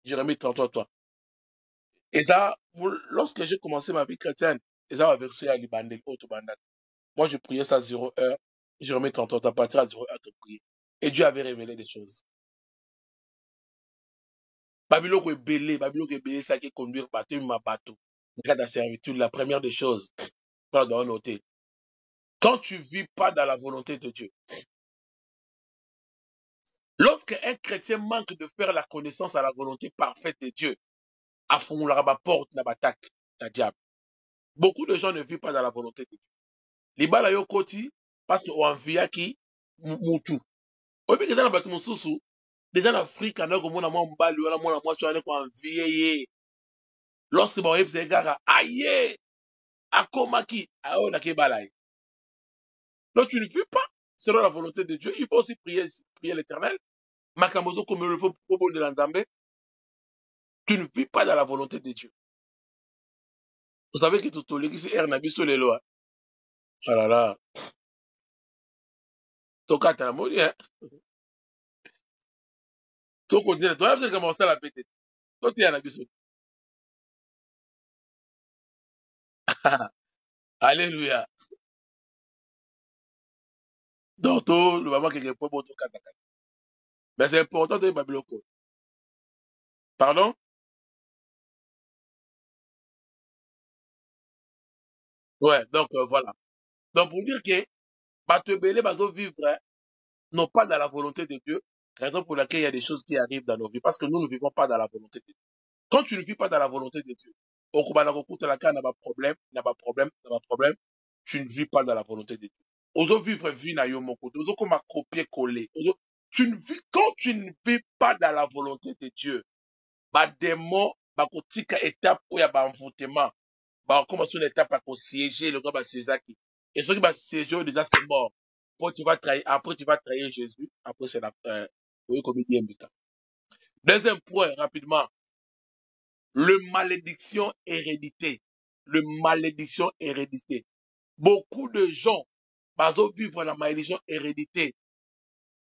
Jérémie 33, toi. Et ça, lorsque j'ai commencé ma vie chrétienne, et ça va verser à Libandel, Autobandak. Moi, je priais ça 0 heure. Je remets 30 ans à partir à 0 heure de prier. Et Dieu avait révélé des choses. Babylone est belé, ça qui conduire bateau, ma bateau. Dans la servitude, la première des choses, on doit noter. Quand tu vis pas dans la volonté de Dieu, lorsque un chrétien manque de faire la connaissance à la volonté parfaite de Dieu, à fond, la porte, la attaque, la diable. Beaucoup de gens ne vivent pas dans la volonté de Dieu. Libala yo koti, parce qu'on envia qui, moutou. Obi que dans la bâtiment sous déjà en Afrique, on a comme on a mon bal, on a mon amour, on a quoi envier. Lorsque bon, c'est gars, aïe, akomaki, aïe, na kebalai. Donc tu ne vis pas selon la volonté de Dieu. Il faut aussi prier l'Éternel. Makamozo comme il faut pour de l'Anzambé. Tu ne vis pas dans la volonté de Dieu. Vous savez que tout le qui c'est Ernabi sur les lois. Oh là là. Toka ta moni, hein. Toi, continue. Toi, tu as commencé à la péter. Toi, tu es Ernabi sur. Alléluia. Donc, tout, le moment quelque part, bon, tout kata. Mais c'est important de Babylone. Pardon? Ouais, donc voilà. Donc pour dire que Batebele Bazo vivre non pas dans la volonté de Dieu, raison pour laquelle il y a des choses qui arrivent dans nos vies, parce que nous ne vivons pas dans la volonté de Dieu. Quand tu ne vis pas dans la volonté de Dieu, au n'a pas problème, n'a pas problème, n'a pas problème, tu ne vis pas dans la volonté de Dieu. Ozo vivre vie na yo moko, ozo comme un copier-coller. Tu ne vis, quand tu ne vis pas dans la volonté de Dieu, ba démon, ba kotika étape où il y a ba envoûtement. Bah, comment sur l'étape à siéger, le gars va siéger. Et ceux qui va siéger, déjà, c'est mort. Après, tu vas trahir Jésus. Après, c'est oui, comme il dit Mbika. Deuxième point, rapidement. Le malédiction hérédité. Le malédiction hérédité. Beaucoup de gens, bazo vivre la malédiction hérédité.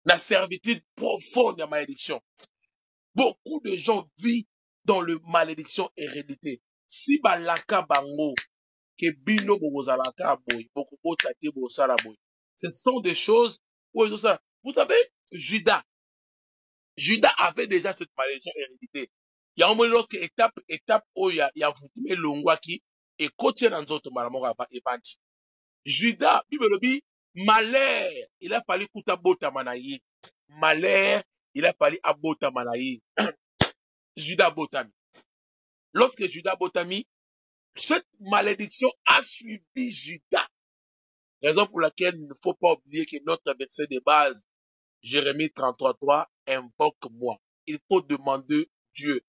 La servitude profonde de la malédiction. Beaucoup de gens vivent dans le malédiction hérédité. Si balaka bango, que bino bozalaka boy, ce sont des choses où ils ont ça. Vous savez, Judas avait déjà cette malédiction hérédité. Il y a un moment lorsque étape où il y a foutu longwaki et côté dans d'autres malamora et banti. Judas, bibelobi, malheur, il a fallu kuta bota manayi. Malheur, il a fallu abota manayi. Judas botami. Lorsque Judas botami, cette malédiction a suivi Judas. Raison pour laquelle il ne faut pas oublier que notre verset de base, Jérémie 33:3, invoque-moi. Il faut demander Dieu,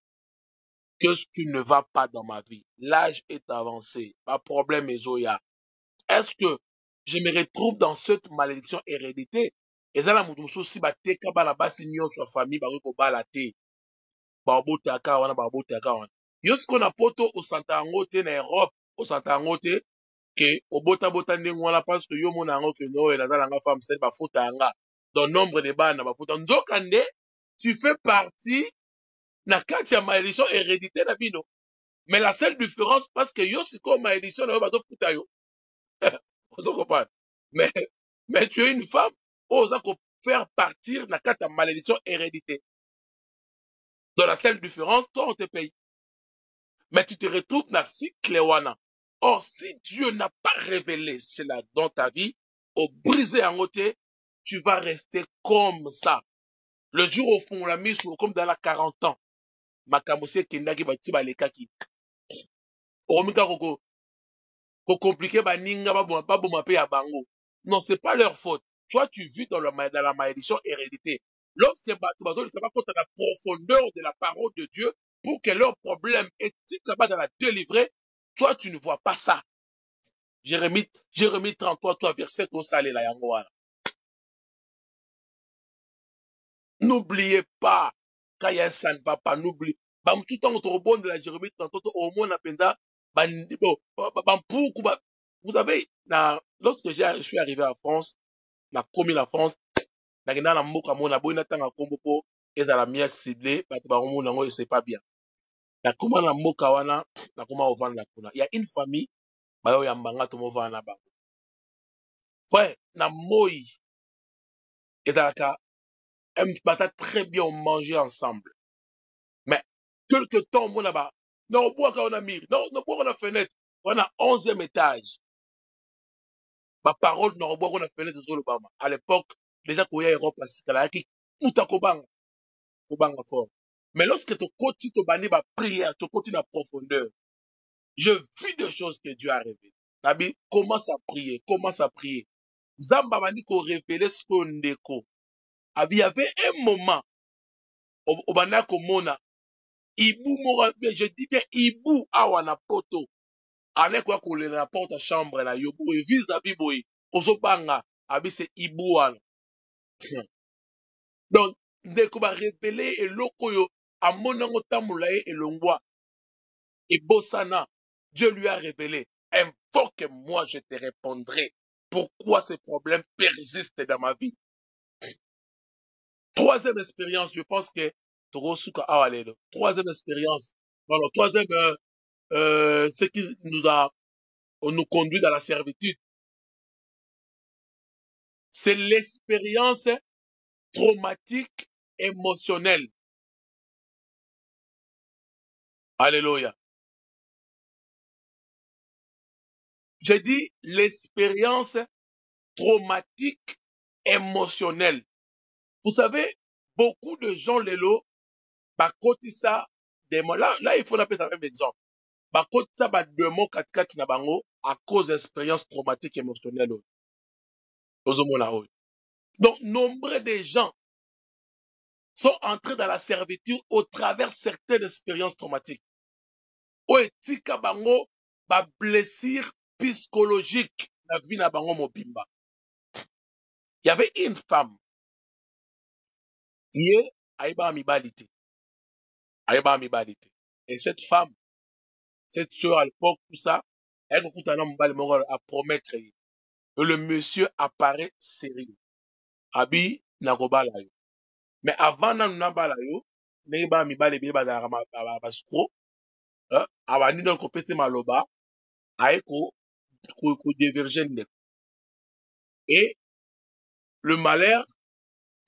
qu'est-ce qui ne va pas dans ma vie? L'âge est avancé. Ma problème est Zoya. Est-ce que je me retrouve dans cette malédiction hérédité? Et ça, la moutoumsou, si ba teka ba la basi nyon soit famille, ba ko ba la te. Ba obotaka wana, ba obotaka wana. Yosko na poto au Santa Angote na Europe, au Santa Angote, que obota bota ndenge wana parce que yo mona ngo que no ela za nga femme c'est ba futa nga dans nombre de bana ba futa nzokande tu fais partie na kati ya malédiction hérédité na bino mais la seule différence parce que yo siko malédiction na yo ba to futa yo ozo comprendre mais tu es une femme oza ko faire partir na kati ya malédiction hérédité dans la seule différence toi on te paye mais tu te retrouves na cycle wana. Or, si Dieu n'a pas révélé cela dans ta vie, au brisé en côté, tu vas rester comme ça. Le jour au fond, on l'a mis comme dans la 40 ans. Makamose kendaki bati balekaki. Omika koko compliqué baninga baboma pe ya bango. Non, c'est pas leur faute. Toi, tu vis dans la malédiction hérédité. Lorsque bato ne savent pas compte à la profondeur de la parole de Dieu pour que leur problème éthique là-bas dans la délivrer, toi, tu ne vois pas ça. Jérémie 33, 3, verset au salé la yango wana. N'oubliez pas, quand il y a ça ne va pas, n'oubliez pas. Tout le temps, au bon de la Jérémie 33, au moins, on a vous savez, lorsque je suis arrivé en France, na commis la France, na kenda na mboka mona boy na tanga kombo po ezala mia ciblé, bato ba komona ngo c'est pas bien. Na koma na mboka wana, na koma ovanda kuna. Il y a une famille, ba yo yambanga to mo vana ba. Frère, na moi, ezalaka bata très bien on mangeait ensemble. Mais quelque temps mon là-bas, non bois quand on a mis, non bois on a fenêtre, on a 11e étage. Ma parole non bois on a fenêtre sur le bama. À l'époque, déjà qu'on y a Europe parce que là qui tout à kobanga fort. Mais lorsque tu continues to bani ba prière, tu continues à profondeur. Je vis des choses que Dieu a révélées. Nabi commence à prier. Zamba bani ko révéler ce qu'on ndeko. Abi il y avait un moment au bana komona Ibu mora, je dis bien Ibu awana poto. Ane kwa kule na porte chambre na yobu e vise na biboy. Koso banga abi c'est Ibu wana. Donc ndeko ba révéler eloko yo amona ngotamula e elongwa et bossana. Dieu lui a révélé. Invoque-moi, je te répondrai. Pourquoi ces problèmes persistent dans ma vie? Troisième expérience, je pense que troisième expérience. Voilà, troisième, ce qui nous conduit dans la servitude, c'est l'expérience traumatique émotionnelle. Alléluia. J'ai dit l'expérience traumatique émotionnelle. Vous savez, beaucoup de gens, Lélo, bakotisa démon. Là, il faut l'appeler ça même exemple. Bakotisa ba démon katikati na bango à cause d'expérience traumatique émotionnelle. Donc, nombre de gens sont entrés dans la servitude au travers certaines expériences traumatiques. Oetika bango ba blessure psychologique na vie na bango mobimba. Il y avait une femme. Yé aïba amibalité. Et cette femme, cette soeur à l'époque, tout ça, elle a promettre. Et le monsieur apparaît sérieux. Abi nakobala yo. Mais avant na bala yo, neba mibale bile bazara ba skro, abandi donc kopese maloba, aeko ko diverger ndeko. Et le malheur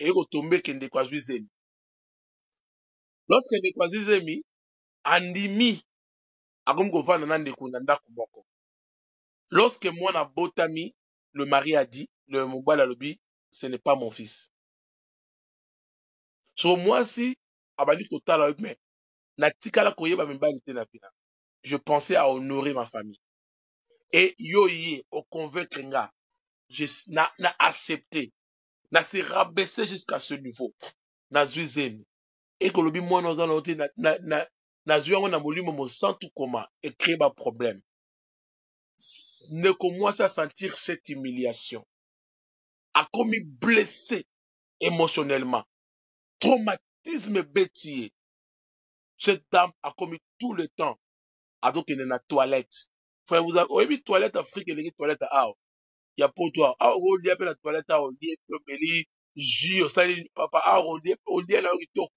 est retombé que ndeko azwi zemi. Lorsque ndeko azwi zemi, andimi akomi kovanda na ndeko na ndako moko. Lorsque mwana botami, le mari a dit, le mobile a lobi, ce n'est pas mon fils. So moi si abandi kotala mais na tikala koyeba mibali te na pina. Je pensais à honorer ma famille. Et yoye au convaincre nga, na accepté, na se rabaisser jusqu'à ce niveau. Na zuizemi. Et que lobi moi nous allons na zuyango na molimo mo sans tout comment et créer ba problème. Ne commence à sentir cette humiliation. A commis blessé émotionnellement. Traumatisme bêtier. Cette dame a commis tout le temps. A donc il est dans la toilette. Frère, vous avez vu toilette Afrique et les toilettes à il y a pour toi. Ah, on dit la toilette à on dit Peli, J, papa, ah, on dit là où il toque.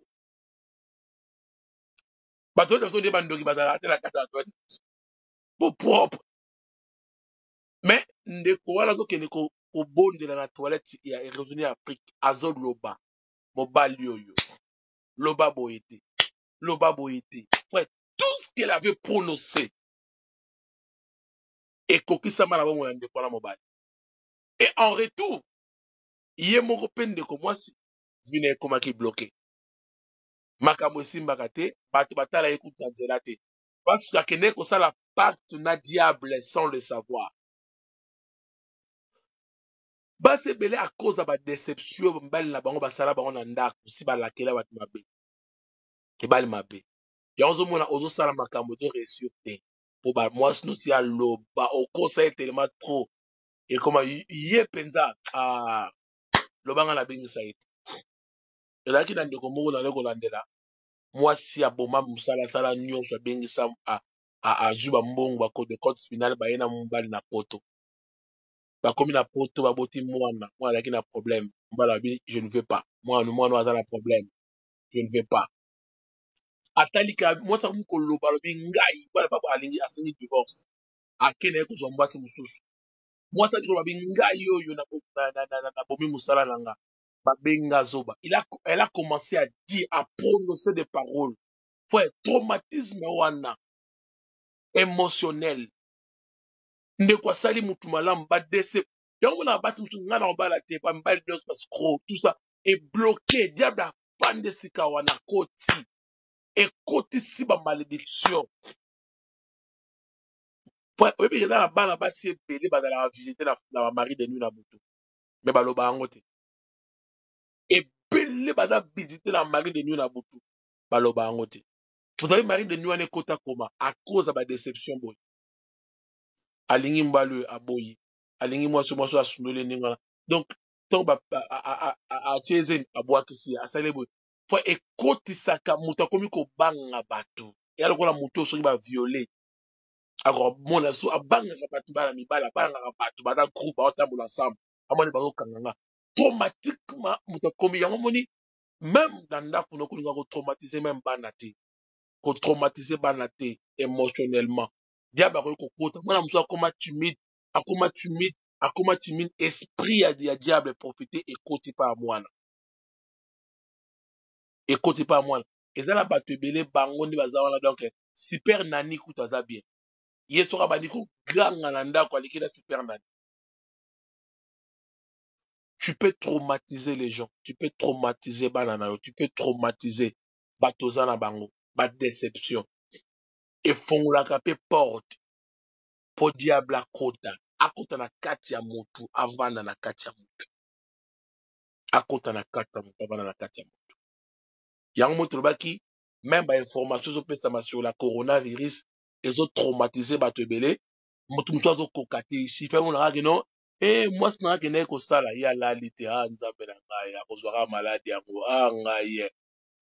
Bah, toi, tu as dit bandori, bah, t'as la carte à toi. Pour propre. Mais, ndeko, voilà, donc, ndeko, au bon de la toilette, il y a revenu à Afrique, azol loba, mobile yo. Loba boyete. Frère, tout ce qu'elle avait prononcé, et kokisama na bon ndeko la mobile. Et en retour, yé moko pe ndeko mwasi vine komaki bloqué. Makambo esimbaka te, bato batala ekuta nzela te. Parce que akende kosala pacte na diable sans le savoir. Basi ebele à cause de ba déception mbali na bango basala bango na ndako si balakela bato mabe. Ebali mabe. Yango ozomona ozosala makambo te réussir te. pour ba moi sinon si aloba au conseil tellement trop et comment yé penza ah lobanga la bingisa ete ezalaki na ndeko moko na kolandela mwasi aboma mosala sala nyonso abengisa azwi bambongo bakode cote finale baye na mobali na poto bakomi na poto baboti mwana azalaki na problème mobali abi je ne veux pas mwana aza na problème je ne veux pas atalika mwasi akomi koloba alobi ngai bana babo alingi asengi divorce akende ye kozwa mwasi mosusu mwasi akoloba abi ngai oyo nabomi mosala na nga babenga zoba elle a commencé à dire à prononcer des paroles faut un traumatisme wana émotionnel ndeko asali mutu malamu badese yango na basi mutu nga na obala te pa mbali nyonso bascro tout ça est bloqué diable apande sika wana koti ekotisi bamalédiction oyebi eza na bana basi ebele bazalaka visite na bamari de nuit na butu me baloba yango te ebele baza visite na mari de nuit na butu baloba yango te vous savez mari de nuit wana ekota koma à cause ya badéception boye alingi mbala oyo aboyi alingi mwasi asundoli ndenge wana donc ntango atie ezeni abwakisi asali boye fo ekotisaka moto akomi kobanga bato eya lokola moto oyo soki baviole akomona so abangaka bato mbala mibala abangaka bato baza groupe baotambola ensemble amoni bazokanganga traumatiquement moto akomi yango moni même na ndako nokolinga kotraumatize même bana te kotraumatize bana te émotionnellement diable akoki kokota mwana mosusu akoma timide esprit ya diable profite ekoti mpa ya mwana ekoti mpa ya mwana eza na bato ebele bango nde baza wana donc super nani kuta aza bien ye soki abandi koganga na ndako aleki na super nani tu peux traumatiser les gens tu peux traumatiser bana na yo tu peux traumatiser bato oza na bango badéception efungolaka mpe porte po diable akota na kati ya motu avanda na kati ya motu akota na kati ya motu avanda na kati ya motu yango moto olobaki même bainformation ezopesama sur la coronavirus ezotraumatize bato ebele motu mosusu azokoka te isi mpe monaka keno mwasi nanga kendeki kosala ye alali te nzambe na ngai akozwaka maladi yango ngai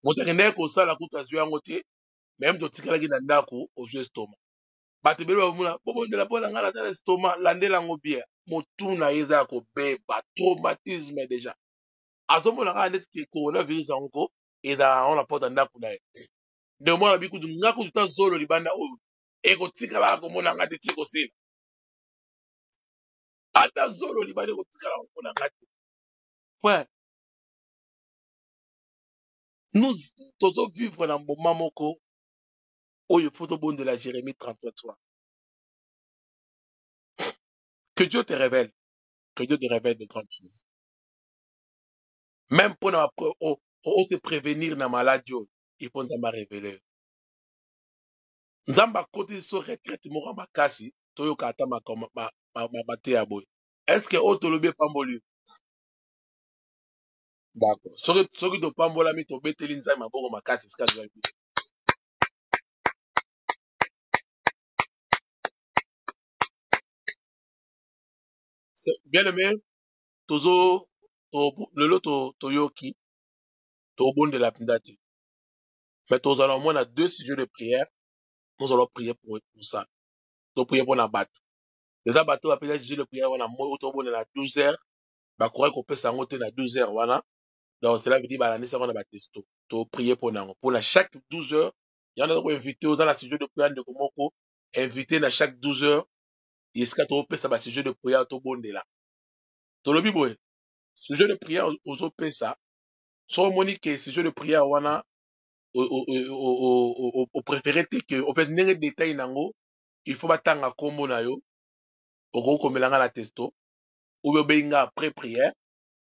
moto akendeki kosala kutu azwi yango te meme totikalaki na ndako ozwi estoma bato ebele bamona bobondela mpo na ngai naza na estoma landela yango bien motu na ye eza ya kobeba traumatisme déjà azomona kaka neti coronavirus yango ezalaka yango na porte ya ndako na ye nde mwana bikutu nga kutu ta zolo libanda oyo ekotikalaka komona nga te ti kosila ata zolo libanda ekotikalaka komona nga te point nous tozovivre na mboma moko oyo fo tobondela Jérémie 33 que Dieu te révèle de grandes choses même pour se prévenir na maladie oyo il faut nzambe arévele nzambe akotisi so retraite moko ya makasi toyoka ata mate ya boye est ce que oyo tolobi epamboli d'accord soki topambolami tobeteli nzambe maboko makasi esika ezali bien aimé lelo toyoki tobondela mpenza te mais tozala au moins na 2 sujets de prière nous allons prier pour ça toprier mpona bato eza bato bapesa sujet de prière wana moi tobondela na 12 heures bakoki kopesa yango te na 12 heures wana donc cela veut dire balandisi yango na batesto toprier mpona yango mpona chaque 12 heures yango naza koinvite oza na sujet de prière ndeko moko invité na chaque 12 heures esika topesa basujet de prière tobondela tolobi boye sujet de prière ozopesa so omoni ke sujet de prière wana opréféré te ke opesa ndenge détail nango il faut batanga kombo na yo okoki komela nga na testo oyo obeyi nga après prière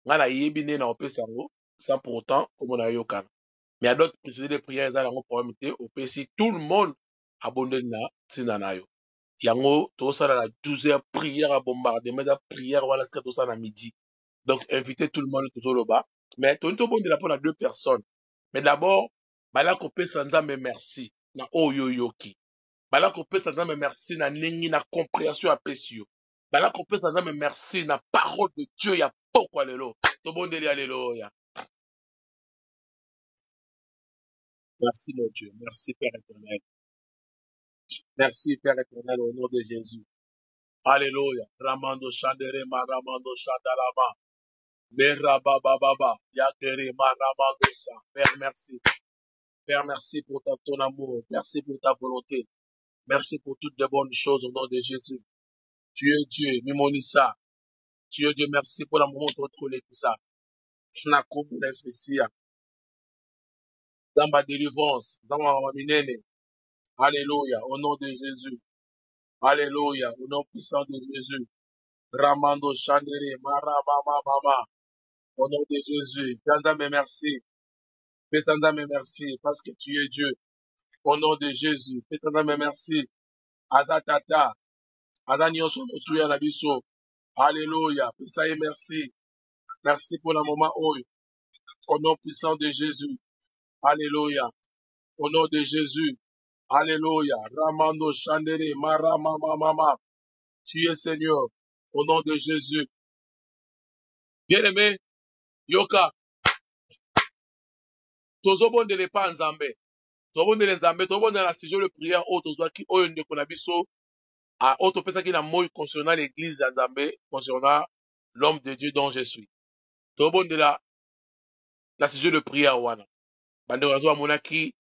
nga nayebi nde na opesa yango sans pour autant kombo na yo yokana mais ya d'autres sujet de prière eza nango problème te opesi tout le monde abondeli na ntina na yo yango tozosala na 12 heures prière à bombardement eza prière wana sika tozosala na midi donc inviter tout le monde tozoloba mais toni tobondela mpona 2 personnes mais d'abord bala kopesa nzambe merci na oyo yoki Bala kopesa nzambe merci na ndenge na compréhension ya pesi yo. Bala kopesa nzambe merci na parole de Dieu ya pokwa lelo. Tobondeli alléluia. Merci mon Dieu. Merci Père éternel. Merci Père éternel au nom de Jésus. Alléluia. Ramando Shanderema, Ramando Shandarama. Meraba Baba. Yakerema Ramando Sa. Père, merci. Père, merci pour ton amour. Merci pour ta volonté. Merci pour toutes les bonnes choses au nom de Jésus. Tu es Dieu. Mimonissa. Tu es Dieu. Merci pour la moment de retrouver tout ça. Nakobu la spécia. Dans ma délivrance. Dans ma minene. Alléluia. Au nom de Jésus. Alléluia. Au nom puissant de Jésus. Ramando Chandere. Marabama Mama. Au nom de Jésus. Père, merci. Père, merci. Parce que tu es Dieu. Au nom de Jésus. Père, merci. Azatata. Azanio Sonotuya Nabiso. Alléluia. Père, merci. Merci pour le moment où. Au nom puissant de Jésus. Alléluia. Au nom de Jésus. Alléluia. Ramando Chandere. Marama Mama. Tu es Seigneur. Au nom de Jésus. Bien-aimé. Yoka. Tozobondele pa nzambe. Tozobondele nzambe. Tozobondele la sujet de prière. Tozobaki oyo ndeko na biso. Oyo topesaki na moi concernant l'église ya nzambe. Concernant l'homme de Dieu dont je suis. Tozobondela la sujet de prière wana. Bande wazo amonaki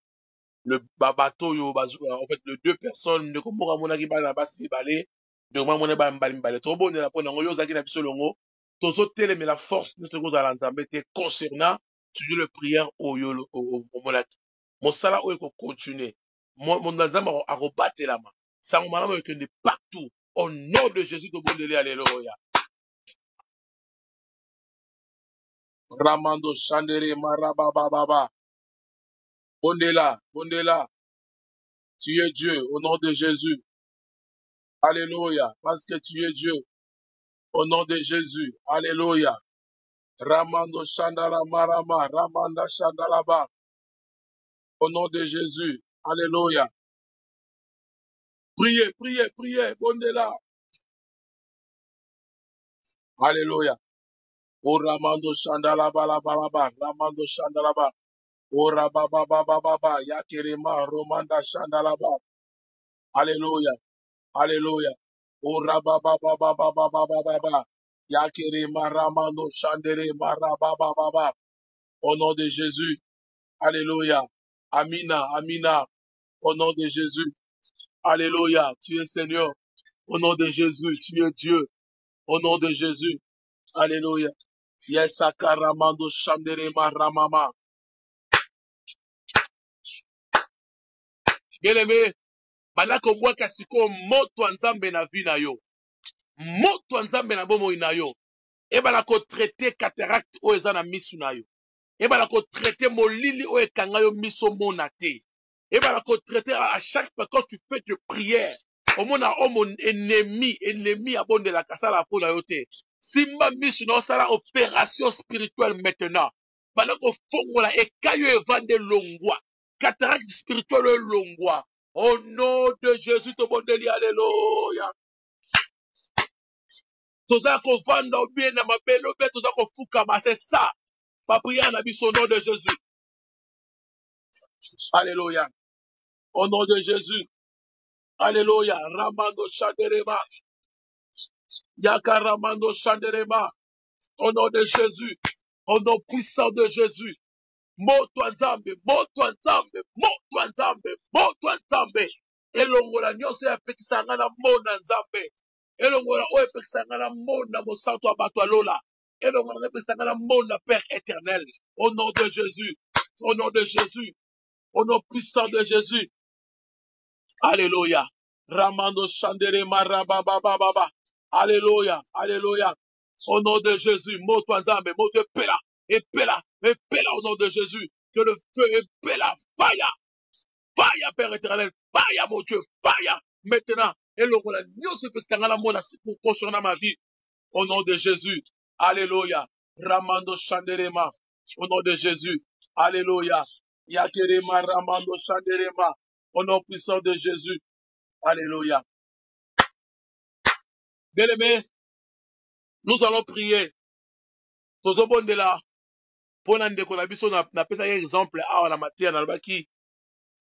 le babato yo en fait les deux personnes ndeko moko amonaki bana basi mibale. Donc moi mona ba mbali mibale. Tozobondela pona ngo yo zaki na biso longo. Tozotelemela force notre kozala nzambe te concernant sujet de prière oyo omonaki. Mosala oyo ko continuer. Mon nzambe akobatelama. Sango malamu ekende partout. Au nom de Jésus tobondeli alléluia. Ramando Chandere Marababa. Bondela, Bondela. Tu es Dieu au nom de Jésus. Alléluia. Parce que tu es Dieu au nom de Jésus. Alléluia. Ramando Chandala Marama. Ramanda Chandalaba. Au nom de Jésus. Alléluia. Priez, priez, priez. Bondela. Alléluia. O Ramando Chandalaba, Ramando Chandalaba. O Rababa, Yakerema, Romanda Chandalaba. Alléluia. Alléluia. O Rababa, Yakerema, Ramando Chandere, Marababa. Au nom de Jésus. Alléluia. Amina, Amina. Au nom de Jésus. Alléluia. Tu es Seigneur. Au nom de Jésus. Tu es Dieu. Au nom de Jésus. Alléluia. Yesaka Ramando Chandere, Maramama. Bien-aimé, balako bwaka siko moto nzambe na vi na yo. Moto nzambe na bomoi na yo. E balako traiter cataracte o eza na misu na yo. E balako traiter molili o ekanga yo miso mona te. E balako traiter à chaque fois quand tu fais de prière. Au mona o mon ennemi abonde la kasala po na yo te. Simba misu na osala opération spirituelle maintenant. Balako fongola ekayo evande longwa. Cataracte spirituelle longwa. Au nom de Jésus, to bondeli, alléluia. Toza ko vanda obie na mabelo be toza ko fuka ma c'est ça. Pa prière na biso au nom de Jésus. Alléluia. Au nom de Jésus. Alléluia. Ramando Chanderema. Yaka Ramando Chanderema. Au nom de Jésus. Au nom puissant de Jésus. Moto nzambe, moto nzambe, moto nzambe, moto nzambe. Elongola nyonso ya pekisa nga na mona nzambe. Elongola oyo pekisa nga na mona mosantu abato alola. Elongola pekisa nga na mona Père éternel. Au nom de Jésus. Au nom de Jésus. Au nom puissant de Jésus. Alléluia. Ramando Chandere Marababa. Alléluia. Alléluia. Au nom de Jésus. Moto nzambe, moto pela. Epela au nom de Jésus. Que le feu épela. Fire. Fire, Père éternel. Fire, mon Dieu. Fire. Maintenant. Et le rôle, nous se pour concernant ma vie. Au nom de Jésus. Alléluia. Ramando Chanderema. Au nom de Jésus. Alléluia. Yakerema Ramando Chanderema. Au nom puissant de Jésus. Alléluia. Bien-aimés, nous allons prier. Tozobondela. Pour ndeko na biso na pesa exemple awa na matière na lobaki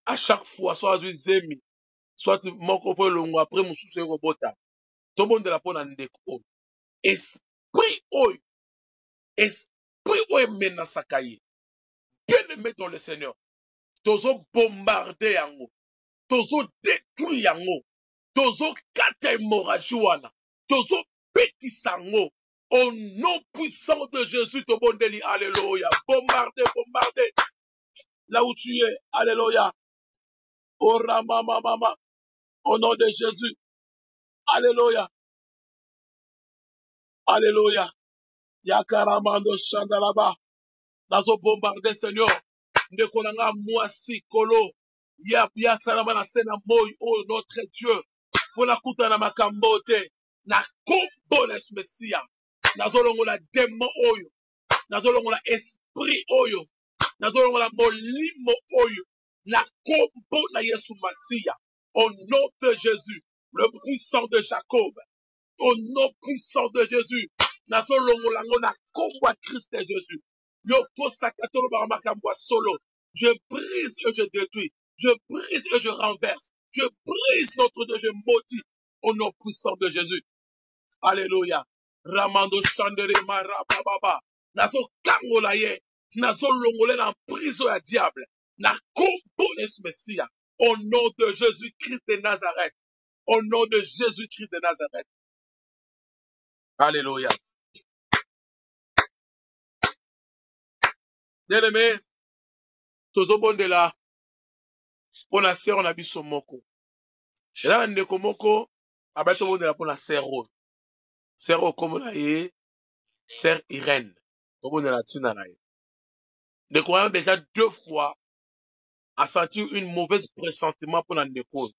à chaque fois soit zemi soit moko po longo après mususu ekobota. Tobondela pour ndeko. Esprit oyo menasaka ye. Bien-aimé dans le Seigneur. Tozo bombarder yango. Tozo détruire yango. Tozo kata hémorragie wana. Tozo pétisa yango. Au nom puissant de Jésus, tobondeli, alléluia. Bombarder, bombarder. Là où tu es, alléluia. Oh Rama Mama, au nom de Jésus. Alléluia. Alléluia. Yakaramando Shandalaba. Nazo bombarder, Seigneur. Ndeko nanga mwasi kolo. Ya salama na sena moy, oh notre Dieu. Pona kuta na makambo te. Na kombo les Messia. Nazo longola démon oyo. Nazo longola esprit oyo. Nazo longola molimo oyo. Na kombo na Yesu Masia. Au nom de Jésus, le puissant de Jacob. Au nom puissant de Jésus. Nazo longola na kombo à Christ et Jésus. Yoko sakatoro baramakambwa solo. Je brise et je détruis. Je brise et je renverse. Je brise notre Dieu, je maudis au nom puissant de Jésus. Alléluia. Ramando Chandere Marababa. Nazo kangola ye. Nazo longole na prison ya diable. Na kombo Yesu Messia. Au nom de Jésus-Christ de Nazareth. Au nom de Jésus-Christ de Nazareth. Alléluia. Bien-aimé, tozobondela pona sero na biso moko. Ela ndeko moko abato bondela pona sero. Sero komo na ye, Sœur Irène. Tobondela tina na ye. Ndeko wana déjà 2 fois a senti une mauvaise pressentiment pour ndeko.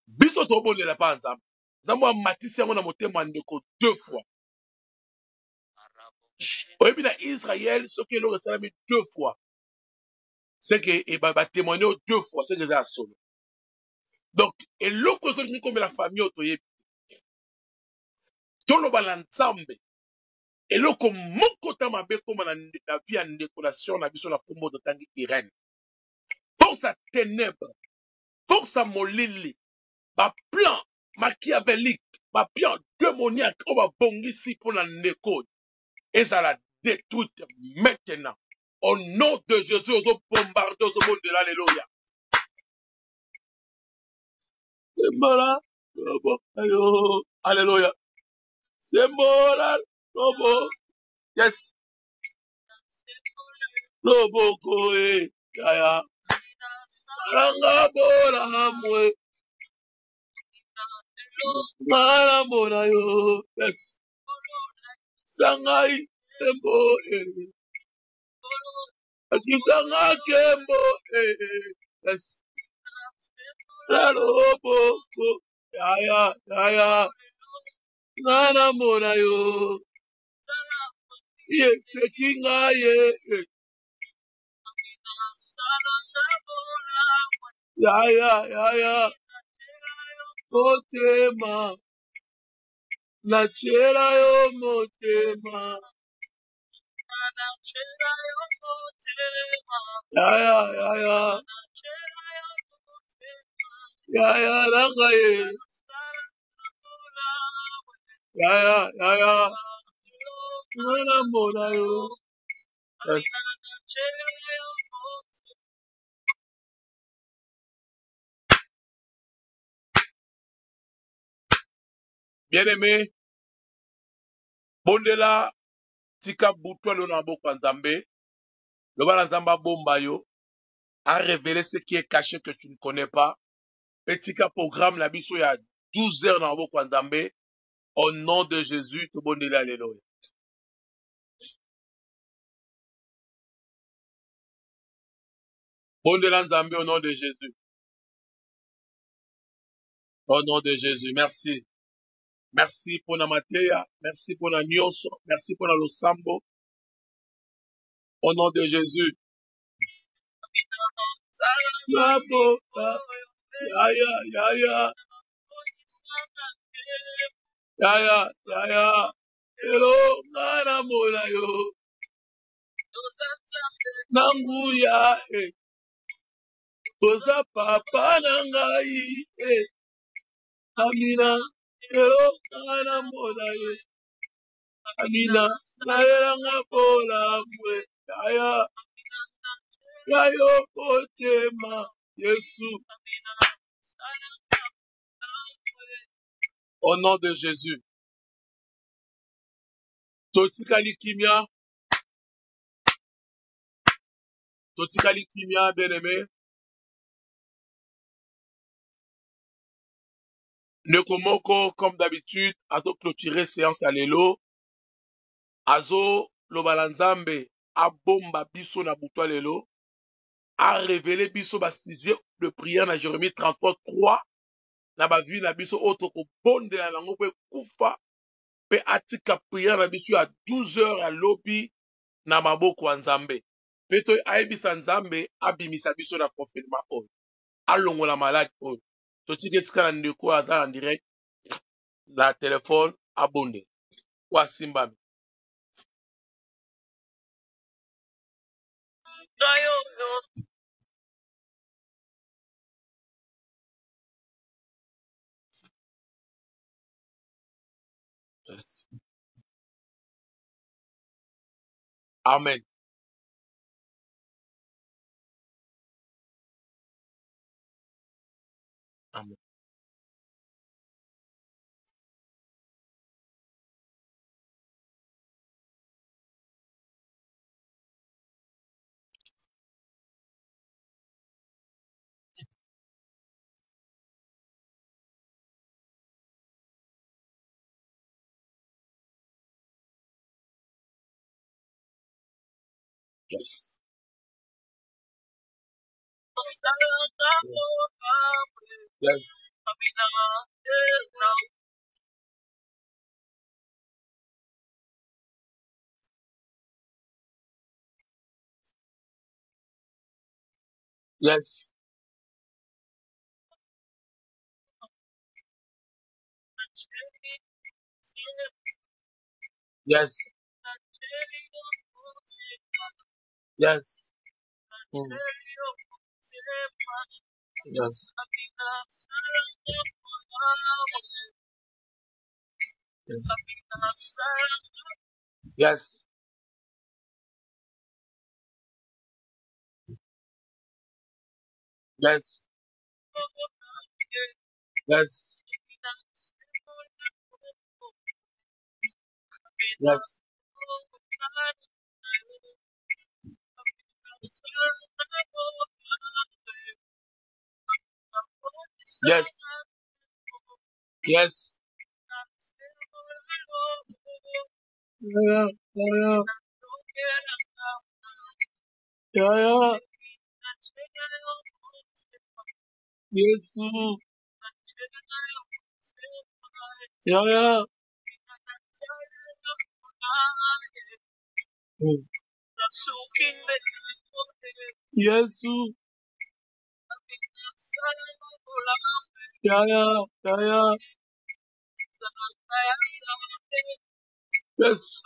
Biso tobondela pa nzambe. Nzambe amatisi yango na motema ndeko 2 fois. Oyebi na Israël, ce que l'on a 2 fois. C'est que il va témoigner 2 fois, c'est que ça solo. Donc, et l'autre chose comme la famille otoye. Tolo balanzambe. Et l'autre moko tamabe comme la vie en décoration na biso na kombo de tangi Irène. Force à ténèbres, force à molili, ba plan machiavélique, ba plan démoniaque, on va bongisi pour la ndeko. Et ça la détruite maintenant. Au nom de Jésus, on va bombarder au monde de l'Alléluia. Alléluia. C'est moral. Lobo. Yes. Lobo koe. Yaya. Aranga bora hamwe. Mara bora yo. Yes. Sangai. Embo. Akisanga kembo. Yes. Lobo ko. Yaya. Yaya. Nana mora yo. Ye tekinga ye. Ya. Motema. Nachera yo motema. Ya. Ya, rakaye. Ya. Nana mora yo. Yes. Bien-aimé, bondela tika butwa lo na boko nzambe, lo bala nzamba bomba yo, a révélé ce qui est caché que tu ne connais pas. Et tika programme la biso ya 12 heures na boko nzambe, au nom de Jésus, to bondela alléluia. Bondela nzambe au nom de Jésus. Au nom de Jésus, merci. Merci pour la mateya, merci pour la nyonso, merci pour la losambo. Au nom de Jésus. ya. Ya. Hello, mana mona yo. Nanguya, Boza papa nangai, Amina. Hello, mana mona yo. Amina, nayanga pola mwe. Yayo potema, Yesu. Au nom de Jésus. Totikali kimia, bien-aimé. Nekomoko, comme d'habitude, azo clôturer séance à l'élo. Azo lobalanzambe, abomba biso na butwa lelo. A révélé biso ba sujet de prière na Jérémie 33:3. Na ba vie na biso autre ko bonde na lango pe kufa. Pe atika prière na biso à 12h à lobby na maboko ya Nzambe. Pe to ayebisa Nzambe abimisa biso na confinement oyo. Alongola malade oyo. Totiki esika na ndeko aza en direct na telefone abonde. Kwa simbami. Yes. Amen. Amen. Yes. Yes. Yes. Yes. Yes. Mm. Yes. Yes. Yes. Yes. Yes. Yes. Yes. Yes. Yeah. Yeah. Yeah. Yes. Yeah. Mm. Yes. Yeah. Yeah. Yes.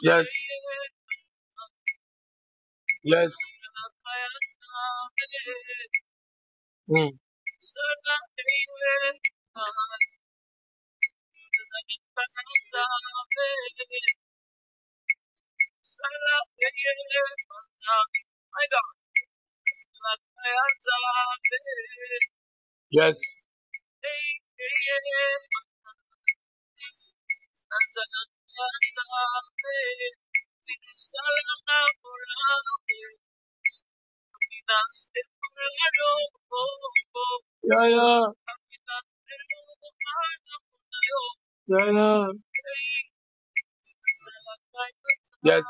Yes. Yes. Mm. Yes. Yeah. Yeah. Yeah. Yeah. Yes.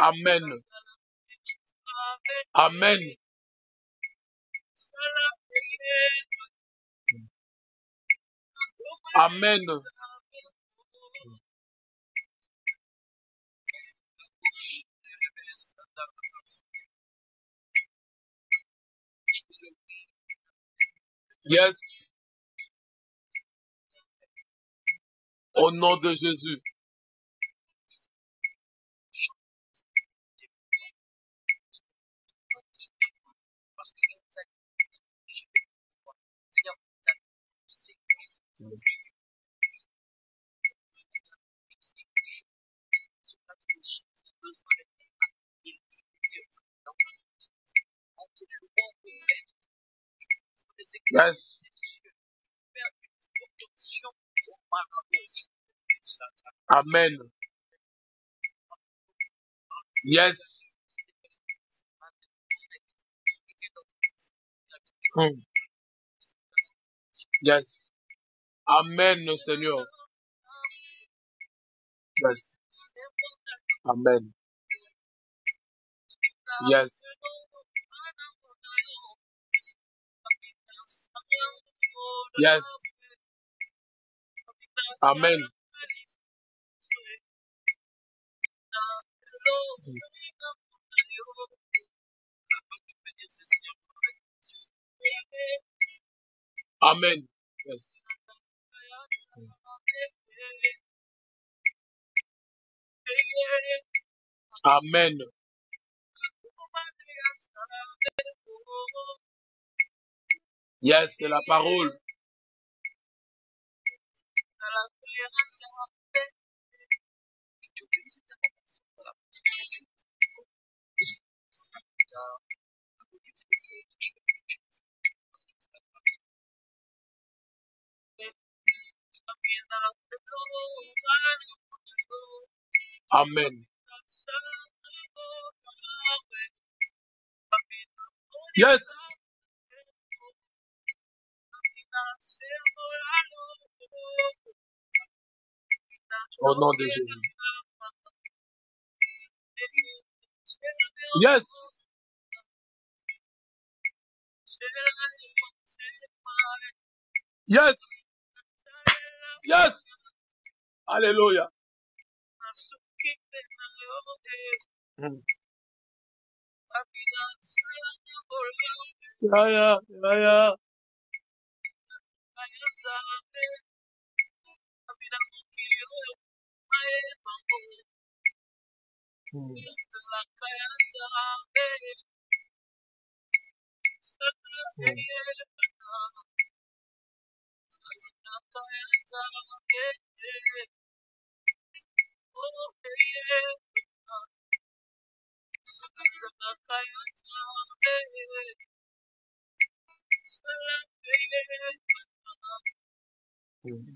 Amen. Amen. Amen. Yes. Au nom de Jésus. Yes. Yes. Amen. Yes. Mm. Yes. Amen, Seigneur. Yes. Amen. Yes. Yes. Amen. Amen. Yes. Amen. Yes, c'est la parole. Amen. Yes. Au nom de Jésus. Yes. Yes. Yes. Alléluia. Mm. Yeah. Mm. Mm. Mm.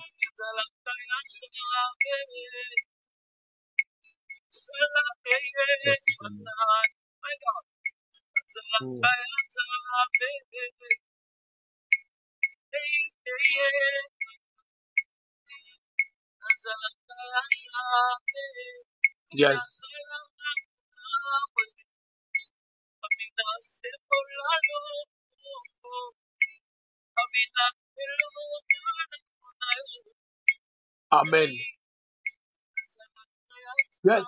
Mm. Yes. Amen. Yes.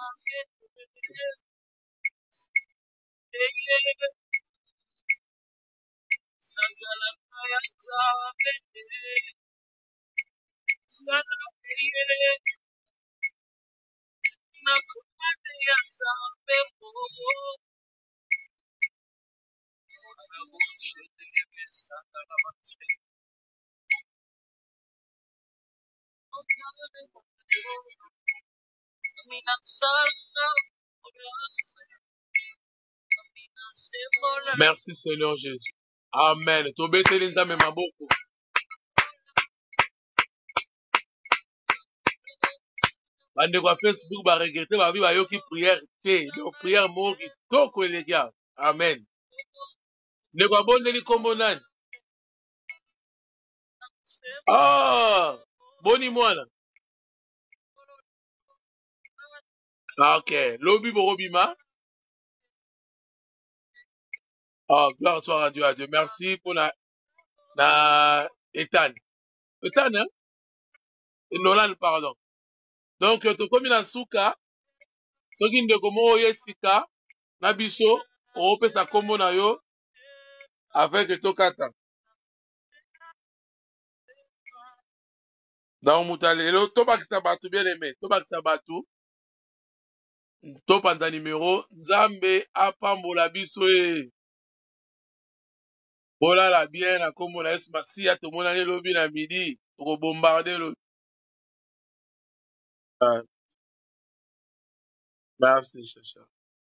Merci Seigneur Jésus. Amen. Tobeteli nzambe maboko. Bandeko ya Facebook ba regrette ba bi ba yoki prière te. Donc prière moko kitoko elega. Amen. Ndeko abondeli kombo nani? Ah, boni mwana. Ah, ok. Lobi borobima. Oh, gloire soit rendue à Dieu. Merci pour na Ethan. Ethan, hein? Nolan, pardon. Donc, tokomi na suka, soki ndeko moko ye sika, na biso, opesa kombo na yo, avec tokata. Donc, mutalelo, tobakisa batu bien aimé, tobakisa batu, topanda numéro, Nzambe apambola biso e. Bolala bien na kombo na Yesu Masiya, tomonani lobi na midi, toko bombarde lo. Ah, merci, chacha.